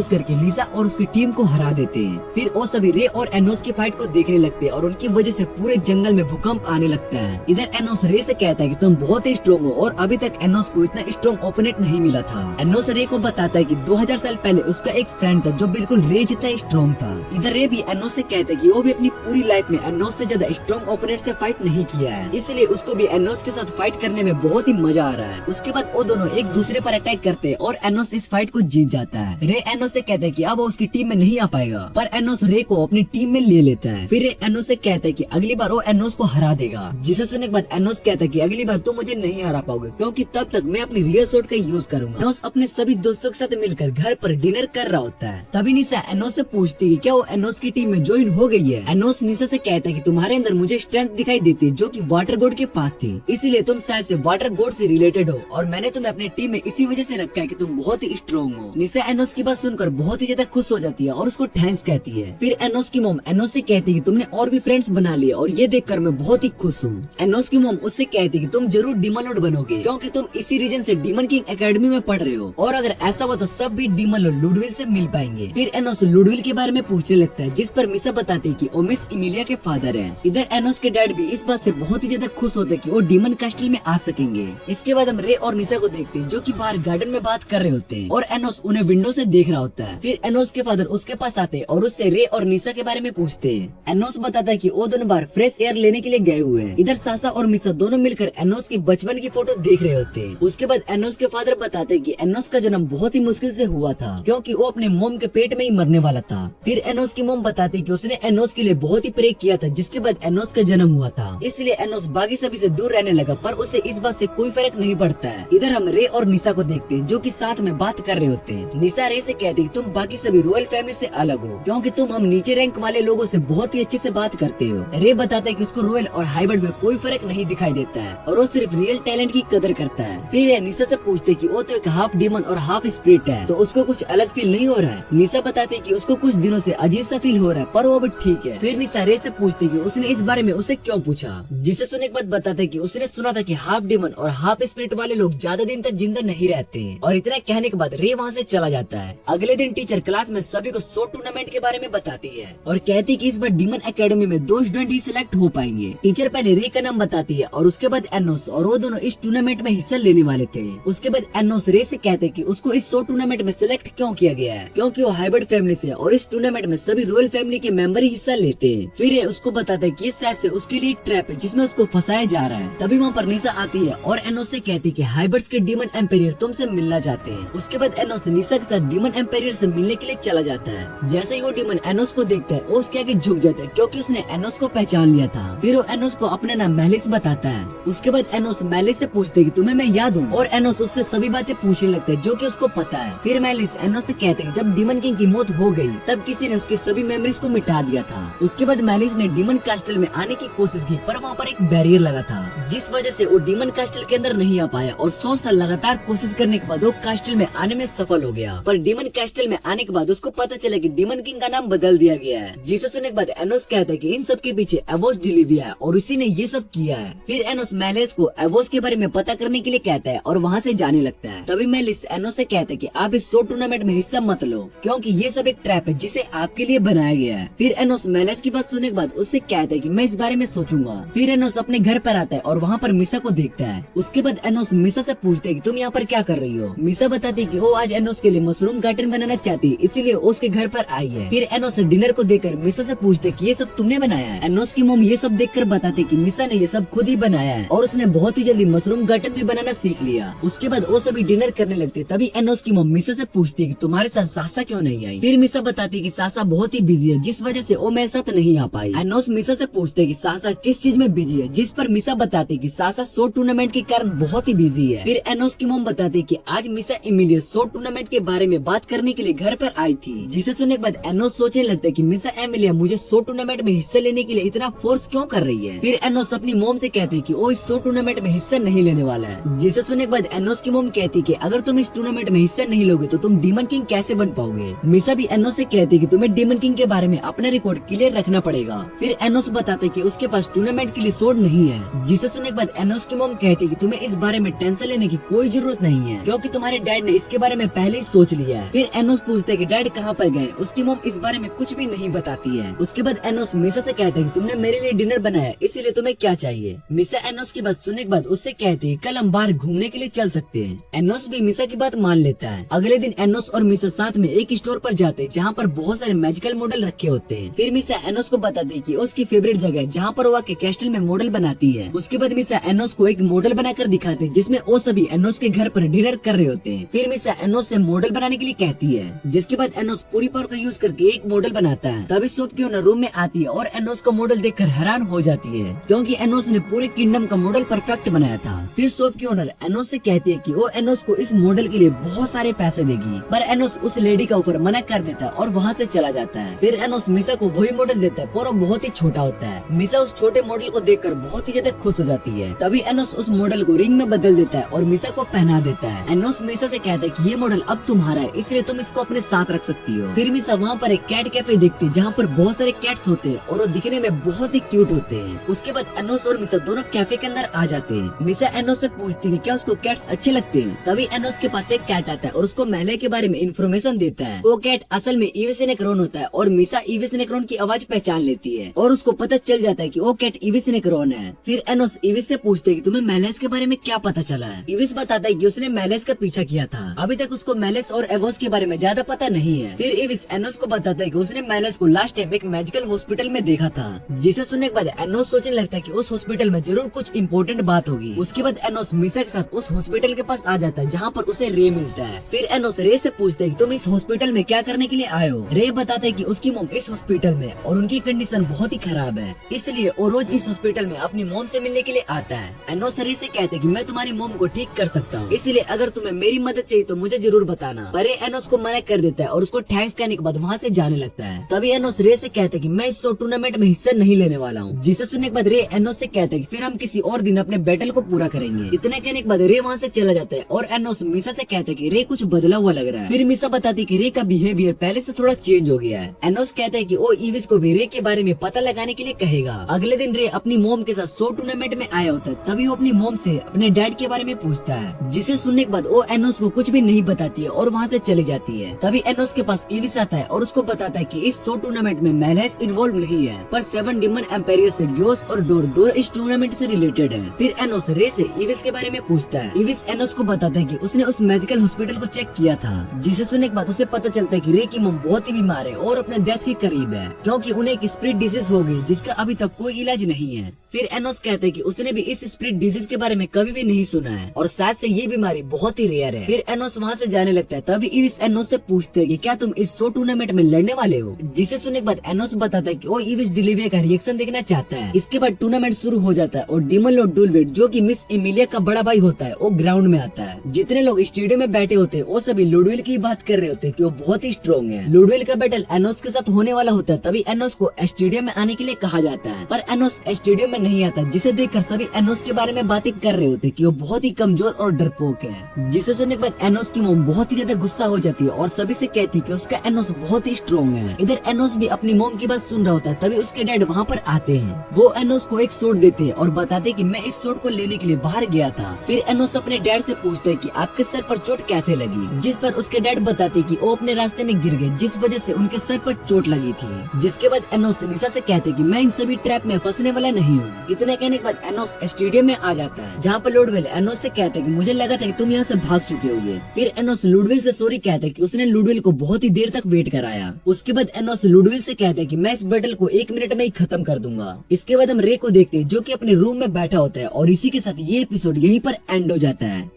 करके लिसा और उसकी टीम को हरा देते हैं। फिर वो सभी रे और एनोस की फाइट को देखने लगते हैं और उनकी वजह से पूरे जंगल में भूकंप आने लगता है। इधर एनोस रे से कहता है कि तुम बहुत ही स्ट्रॉन्ग हो और अभी तक एनोस को इतना स्ट्रॉन्ग ओपोनेंट नहीं मिला था। एनोस रे को बताता है कि 2000 साल पहले उसका एक फ्रेंड था जो बिल्कुल रे जितना स्ट्रॉन्ग था। इधर रे भी एनोस से कहता है कि वो भी अपनी पूरी लाइफ में एनोस से ज्यादा स्ट्रॉन्ग ओपोनेंट से फाइट नहीं किया है, इसलिए उसको भी एनोस के साथ फाइट करने में बहुत ही मजा आ रहा है। उसके बाद वो दोनों एक दूसरे पर अटैक करते हैं और एनोस इस फाइट को जीत जाता है। रे एनोस से कहता है कि अब वो उसकी टीम में नहीं आ पाएगा, पर एनोस रे को अपनी टीम में ले लेता है। फिर रे एनोस से कहता है कि अगली बार वो एनोस को हरा देगा, जिसे सुनने के बाद एनोस कहता है कि अगली बार तुम मुझे नहीं हरा पाओगे, क्योंकि तब तक मैं अपनी रियल सोड का यूज करूंगा। एनोस अपने सभी दोस्तों के साथ मिलकर घर पर डिनर कर रहा होता है। तभी निशा एनोस से पूछती है क्या वो एनोस की टीम में ज्वाइन हो गई है। एनोस निशा से कहता है कि तुम्हारे अंदर मुझे स्ट्रेंथ दिखाई देती है जो कि वाटर गॉड के पास थी, इसीलिए तुम शायद से वाटर गॉड से रिलेटेड हो और मैंने तुम्हें अपनी टीम में इसी वजह से रखा है कि तुम बहुत ही स्ट्रॉन्ग हो। निशा एनोस की बात सुनकर बहुत ही ज्यादा खुश हो जाती है और उसको थैंक्स कहती है। फिर एनोस की मॉम एनोस से कहती है कि तुमने और भी फ्रेंड्स बना लिए और ये देखकर मैं बहुत ही खुश हूँ। एनोस की मॉम उससे कहती है कि तुम जरूर डीमन लॉर्ड बनोगे, क्योंकि तुम इसी रीजन से डीमन किंग एकेडमी में पढ़ रहे हो और अगर ऐसा हुआ तो सब भी डीमन लॉर्ड लुडविल से मिल पाएंगे। फिर एनोस लुडविल के बारे में पूछने लगता है, जिस पर मिसा बताती है कि वो मिस इमिलिया के फादर है। इधर एनोस के डैड भी इस बात से बहुत ही ज्यादा खुश होते हैं कि वो डीमन कैस्टल में आ सकेंगे। इसके बाद हम रे और निशा को देखते हैं जो कि बाहर गार्डन में बात कर रहे होते हैं और एनोस उन्हें विंडो से देख रहा होता है। फिर एनोस के फादर उसके पास आते हैं और उससे रे और निशा के बारे में पूछते हैं। एनोस बताता है कि वो दोनों बार फ्रेश एयर लेने के लिए गए हुए हैं। इधर सासा और मिसा दोनों मिलकर एनोस की बचपन की फोटो देख रहे होते हैं। उसके बाद एनोस के फादर बताते हैं कि एनोस का जन्म बहुत ही मुश्किल से हुआ था, क्योंकि वो अपने मोम के पेट में ही मरने वाला था। फिर एनोस की मोम बताती है कि उसने एनोस के लिए बहुत ही प्रे किया था, जिसके बाद एनोस का जन्म हुआ था, इसलिए एनोस बाकी सभी से दूर रहने लगा, पर उसे इस बात से कोई फर्क नहीं पड़ता है। इधर हम रे और निशा को देखते हैं जो कि साथ में बात कर रहे होते हैं। निशा रे से कहती है तुम बाकी सभी रॉयल फैमिली से अलग हो, क्योंकि तुम हम नीचे रैंक वाले लोगों से बहुत ही अच्छे से बात करते हो। रे बताता है कि उसको रॉयल और हाइब्रिड में कोई फर्क नहीं दिखाई देता है और वो सिर्फ रियल टैलेंट की कदर करता है। फिर ये निशा से पूछते कि वो तो एक हाफ डीमन और हाफ स्पिरिट है, तो उसको कुछ अलग फील नहीं हो रहा है। निशा बताते कि उसको कुछ दिनों से अजीब सा फील हो रहा है, पर वो भी ठीक है। फिर निशा रे से पूछती कि उसने इस बारे में उसे क्यों पूछा, जिसे सुनने के बाद बताते कि उसने सुना था कि हाफ डीमन और हाफ स्पिरिट वाले लोग ज्यादा दिन तक जिंदा नहीं रहते। और इतना कहने के बाद रे वहाँ से चला जाता है। अगले दिन टीचर क्लास में सभी को शो टूर्नामेंट के बारे में बताती है और कहती कि इस बार डीमन एकेडमी में 2 स्टूडेंट ही सिलेक्ट हो पाएंगे। टीचर पहले रे का नाम बताती है और उसके बाद एनोस, और वो दोनों इस टूर्नामेंट में हिस्सा लेने वाले थे। उसके बाद एनोस रे से कहते कि उसको इस शो टूर्नामेंट में सिलेक्ट क्यों किया गया है, क्योंकि वो हाइब्रिड फैमिली से और इस टूर्नामेंट में सभी रॉयल फैमिली के मेंबर ही हिस्सा लेते हैं। फिर रे उसको बताता है कि इस शायद से उसके लिए एक ट्रैप है जिसमें उसको फंसाया जा रहा है। तभी वहाँ पर निशा आती है और एनोस से कहती कि हाइब्रिड्स के डीमन एम्पेरियर तुमसे मिलना चाहते हैं। उसके बाद एनोस निशा के साथ डीमन एम्पेरियर से मिलने के लिए चला जाता है। जैसे ही वो डीमन एनोस को देखता है वो उसके आगे झुक जाता है, क्योंकि उसने एनोस को पहचान लिया था। फिर वो एनोस को अपना नाम मेलिस बताता है। उसके बाद एनोस मेलिस से पूछते कि तुम्हें मैं याद हूँ, और एनोस उससे सभी बातें पूछने लगता है जो कि उसको पता है। फिर मेलिस एनोस से कहते हैं जब डीमन किंग की मौत हो गई तब किसी ने उसकी सभी मेमोरीज को मिटा दिया था। उसके बाद मेलिस ने डीमन कैस्टल में आने की कोशिश की, पर वहाँ पर एक बैरियर लगा था जिस वजह से वो डीमन कैस्टल के अंदर नहीं आ पाया, और 100 साल लगातार कोशिश करने के बाद वो कैस्टल में आने में सफल हो गया। पर डीमन कैस्टल में आने के बाद उसको पता चला कि डीमन किंग का नाम बदल दिया गया है, जिसे सुनने के बाद एनोस कहता है कि इन सब के पीछे एवोस डिलीविया है और इसी ने ये सब किया है। फिर एनोस मेलिस को एवोस के बारे में पता करने के लिए कहता है और वहाँ से जाने लगता है। तभी मेलिस एनोस से कहता है कि आप इस शो टूर्नामेंट में हिस्सा मत लो, क्योंकि ये सब एक ट्रैप है जिसे आपके लिए बनाया गया है। फिर एनोस मेलिस की बात सुनने के बाद उससे कहता है कि मैं इस बारे में सोचूंगा। फिर एनोस अपने घर पर आता है और वहाँ पर मिसा को देखता है। उसके बाद एनोस मिसा से पूछते है कि तुम यहाँ पर क्या कर रही हो। मिसा बताती है कि वो आज एनोस के लिए मशरूम गार्डन बनाना चाहती है, इसीलिए उसके घर पर आई है। फिर एनोस डिनर को देखकर मिसा से पूछते कि ये सब तुमने बनाया है। एनोस की मॉम ये सब देखकर बताती कि मिसा ने ये सब खुद ही बनाया है और उसने बहुत ही जल्दी मशरूम गार्डन भी बनाना सीख लिया। उसके बाद वो सभी डिनर करने लगते। तभी एनोस की मॉम मिसा से पूछती है कि तुम्हारे साथ सासा क्यों नहीं आई। फिर मिसा बताती कि सासा बहुत ही बिजी है जिस वजह से वो मेरे साथ नहीं आ पाई। एनोस मिसा से पूछते कि सासा किस चीज में बिजी है, जिस पर मिसा बताती कि सासा शो टूर्नामेंट के कारण बहुत ही बिजी है। फिर एनोस की मॉम बताती कि आज मिसा इमिलिया शो टूर्नामेंट के बारे में बात करने के लिए घर पर आई थी, जिसे सुनने के बाद एनोस सोचने लगता है कि मिसा एमिलिया मुझे शो टूर्नामेंट में हिस्सा लेने के लिए इतना फोर्स क्यों कर रही है। फिर एनोस अपनी मॉम से कहती कि वो इस शो टूर्नामेंट में हिस्सा नहीं लेने वाला है, जिसे सुनने के बाद एनोस की मॉम कहती कि अगर तुम इस टूर्नामेंट में हिस्सा नहीं लोगे तो तुम डीमन किंग कैसे बन पाओगे। मिसा भी एनोस से कहती कि तुम्हें डीमन किंग के बारे में अपना रिकॉर्ड क्लियर रखना पड़ेगा। फिर एनोस बताते कि उसके पास टूर्नामेंट के लिए सोड नहीं है, जिसे सुनने के बाद एनोस की मॉम कहती कि तुम्हें इस बारे में टेंशन लेने की कोई जरूरत नहीं है, क्योंकि तुम्हारे डैड ने इसके बारे में पहले ही सोच लिया है। फिर एनोस पूछते कि डैड कहाँ पर गए। उसकी मॉम इस बारे में कुछ भी नहीं बताती है। उसके बाद एनोस मिसा से कहते हैं कि तुमने मेरे लिए डिनर बनाया, इसीलिए तुम्हें क्या चाहिए। मिसा एनोस की बात सुनने के बाद उससे कहती है कल हम बाहर घूमने के लिए चल सकते हैं। एनोस भी मिसा की बात मान लेता है। अगले दिन एनोस और मिसा साथ में एक स्टोर पर जाते हैं जहाँ पर बहुत सारे मैजिकल मॉडल रखे होते हैं। फिर मिसा एनोस को बताती है कि उसकी फेवरेट जगह है जहाँ पर वो आके कैस्टल में मॉडल बनाती है। उसके बाद मिसा एनोस को एक मॉडल बनाकर दिखाते हैं जिसमें वो सभी एनोस के घर पर डिनर कर रहे होते हैं। फिर मिसा एनोस से मॉडल बनाने के लिए कहती है, जिसके बाद एनोस पूरी पावर का यूज करके एक मॉडल बनाता है। तभी शॉप की ओनर रूम में आती है और एनोस का मॉडल देखकर हैरान हो जाती है, क्योंकि एनोस ने पूरे किंगडम का मॉडल परफेक्ट बनाया था। फिर शॉप की ओनर एनोस से कहती है कि वो एनोस को इस मॉडल के लिए बहुत सारे पैसे देगी, पर एनोस उस लेडी का ऑफर मना कर देता है और वहाँ से चला जाता है। फिर एनोस मिसा को वही मॉडल देता है, पर वो बहुत ही छोटा होता है। मिसा उस छोटे मॉडल को देखकर बहुत ही ज्यादा खुश हो जाती है। तभी एनोस उस मॉडल को रिंग में बदल देता है और मिसा को पहना देता है। एनोस मिसा से कहता है कि ये मॉडल अब तुम्हारा है, इसलिए तुम इसको अपने साथ रख सकती हो। फिर मिसा वहाँ पर एक कैट कैफे देखती है जहाँ पर बहुत सारे कैट्स होते हैं और वो दिखने में बहुत ही क्यूट होते हैं। उसके बाद एनोस और मिसा दोनों कैफे के अंदर आ जाते हैं। मिसा एनोस से पूछती है क्या उसको कैट्स अच्छे लगते हैं। तभी एनोस के पास एक कैट आता है और उसको मेले के बारे में इन्फॉर्मेशन देता है। वो कैट असल में ईविस नेक्रोन होता है और मिसा ईविस नेक्रोन की आवाज पहचान लेती है और उसको पता चल जाता है कि वो कैट ईविस नेक्रोन है। फिर एनोस ईविस से पूछते है कि तुम्हें मेलेस के बारे में क्या पता चला है। ईविस बताता है कि उसने मेलेस का पीछा किया था, अभी तक उसको मेलेस और एवोस के बारे में ज्यादा पता नहीं है। फिर ईविस एनोस को बताता है कि उसने मेलेस को लास्ट टाइम एक मैजिकल हॉस्पिटल में देखा था, जिसे सुनने के बाद एनोस सोचने लगता है कि उस हॉस्पिटल में जरूर कुछ इम्पोर्टेंट बात होगी। उसके बाद एनोस मिसा के साथ उस हॉस्पिटल के पास आ जाता है जहाँ पर उसे रे मिलता है। फिर एनोस रे से पूछता है कि तुम इस हॉस्पिटल में क्या करने के लिए आए हो। रे बताता है कि उसकी मॉम इस हॉस्पिटल में और उनकी कंडीशन बहुत ही खराब है, इसलिए वो रोज इस हॉस्पिटल में अपनी मॉम से मिलने के लिए आता है। एनोस रे से कहते हैं कि मैं तुम्हारी मॉम को ठीक कर सकता हूँ, इसलिए अगर तुम्हें मेरी मदद चाहिए तो मुझे जरूर बताना। पर एनोस को मना कर देता है और उसको थैंक्स कहने के बाद वहाँ से जाने लगता है। तभी एनोस रे से कहते हैं कि मैं इस शो टूर्नामेंट में हिस्सा नहीं लेने वाला हूँ, जिसे सुनने के बाद रे एनोस से कहते हैं कि फिर हम किसी और दिन अपने बैटल को पूरा करेंगे। चाहिए। इतने कहने के बाद रे वहाँ से चला जाता है और एनोस मिसा से कहता है कि रे कुछ बदला हुआ लग रहा है। फिर मिसा बताती है कि रे का बिहेवियर पहले से थोड़ा चेंज हो गया है। एनोस कहता है कि वो ईविस को भी रे के बारे में पता लगाने के लिए कहेगा। अगले दिन रे अपनी मोम के साथ शो टूर्नामेंट में आया होता है, तभी वो अपनी मोम से अपने डैड के बारे में पूछता है, जिसे सुनने के बाद वो एनोस को कुछ भी नहीं बताती है और वहाँ से चली जाती है। तभी एनोस के पास ईविस आता है और उसको बताता है कि इस शो टूर्नामेंट में मैलेस इन्वॉल्व नहीं है, पर 7 डिमन एम्पायर से ग्योस और डोर दो इस टूर्नामेंट से रिलेटेड है। फिर एनोस रे से ईविस के बारे में पूछता है। ईविस एनोस को बताता है कि उसने उस मैजिकल हॉस्पिटल को चेक किया था, जिसे सुनने के बाद उसे पता चलता है कि रे की मम बहुत ही बीमार है और अपने डेथ के करीब है, क्योंकि उन्हें एक स्प्रिट डिजीज हो गई जिसका अभी तक कोई इलाज नहीं है। फिर एनोस कहते हैं कि उसने भी इस स्प्रिट डिजीज के बारे में कभी भी नहीं सुना है और शायद से ये बीमारी बहुत ही रेयर है। फिर एनोस वहाँ से जाने लगता है। तभी ईविस एनोस से पूछते हैं कि क्या तुम इस शो टूर्नामेंट में लड़ने वाले हो, जिसे सुनने के बाद एनोस बताता है कि वो ईविस डिलीवरी का रिएक्शन देखना चाहता है। इसके बाद टूर्नामेंट शुरू हो जाता है और डीमन लॉर्ड डुलविड, जो कि मिस एमिलिया का बड़ा भाई होता है, वो ग्राउंड में आता है। जितने लोग स्टेडियम में बैठे होते हैं वो सभी लुडविल की बात कर रहे होते हैं कि वो बहुत ही स्ट्रॉन्ग है। लुडविल का बैटल एनोस के साथ होने वाला होता है। तभी एनोस को स्टेडियम में आने के लिए कहा जाता है, पर एनोस स्टेडियम में नहीं आता, जिसे देखकर सभी एनोस के बारे में बातें कर रहे होते हैं कि वो बहुत ही कमजोर और डरपोक है। जिसे सुनने के बाद एनोस की मोम बहुत ही ज्यादा गुस्सा हो जाती है और सभी से कहती है कि उसका एनोस बहुत ही स्ट्रॉन्ग है। इधर एनोस भी अपनी मोम की बात सुन रहा होता है। तभी उसके डैड वहाँ पर आते हैं। वो एनोस को एक सूट देते हैं और बताते हैं कि मैं इस सूट को लेने के लिए बाहर गया था। फिर एनोस अपने डैड से पूछते हैं कि आपके सर पर चोट कैसे लगी, जिस पर उसके डैड बताते हैं कि वो अपने रास्ते में गिर गए, जिस वजह से उनके सर पर चोट लगी थी। जिसके बाद एनोस निशा से कहते हैं कि मैं इन सभी ट्रैप में फंसने वाला नहीं हूँ। इतने कहने के बाद एनोस स्टेडियम में आ जाता है, जहाँ पर लुडविल एनोस से कहते हैं कि मुझे लगा था कि तुम यहाँ से भाग चुके होगे। फिर एनोस लुडविल से सॉरी कहते हैं कि उसने लुडविल को बहुत ही देर तक वेट कराया। उसके बाद एनोस लुडविल से कहते हैं कि मैं इस बैटल को 1 मिनट में ही खत्म कर दूंगा। इसके बाद हम रे को देखते हैं, जो कि अपने रूम में बैठा होता है और इसी के साथ ये एपिसोड यहीं पर एंड हो जाता है।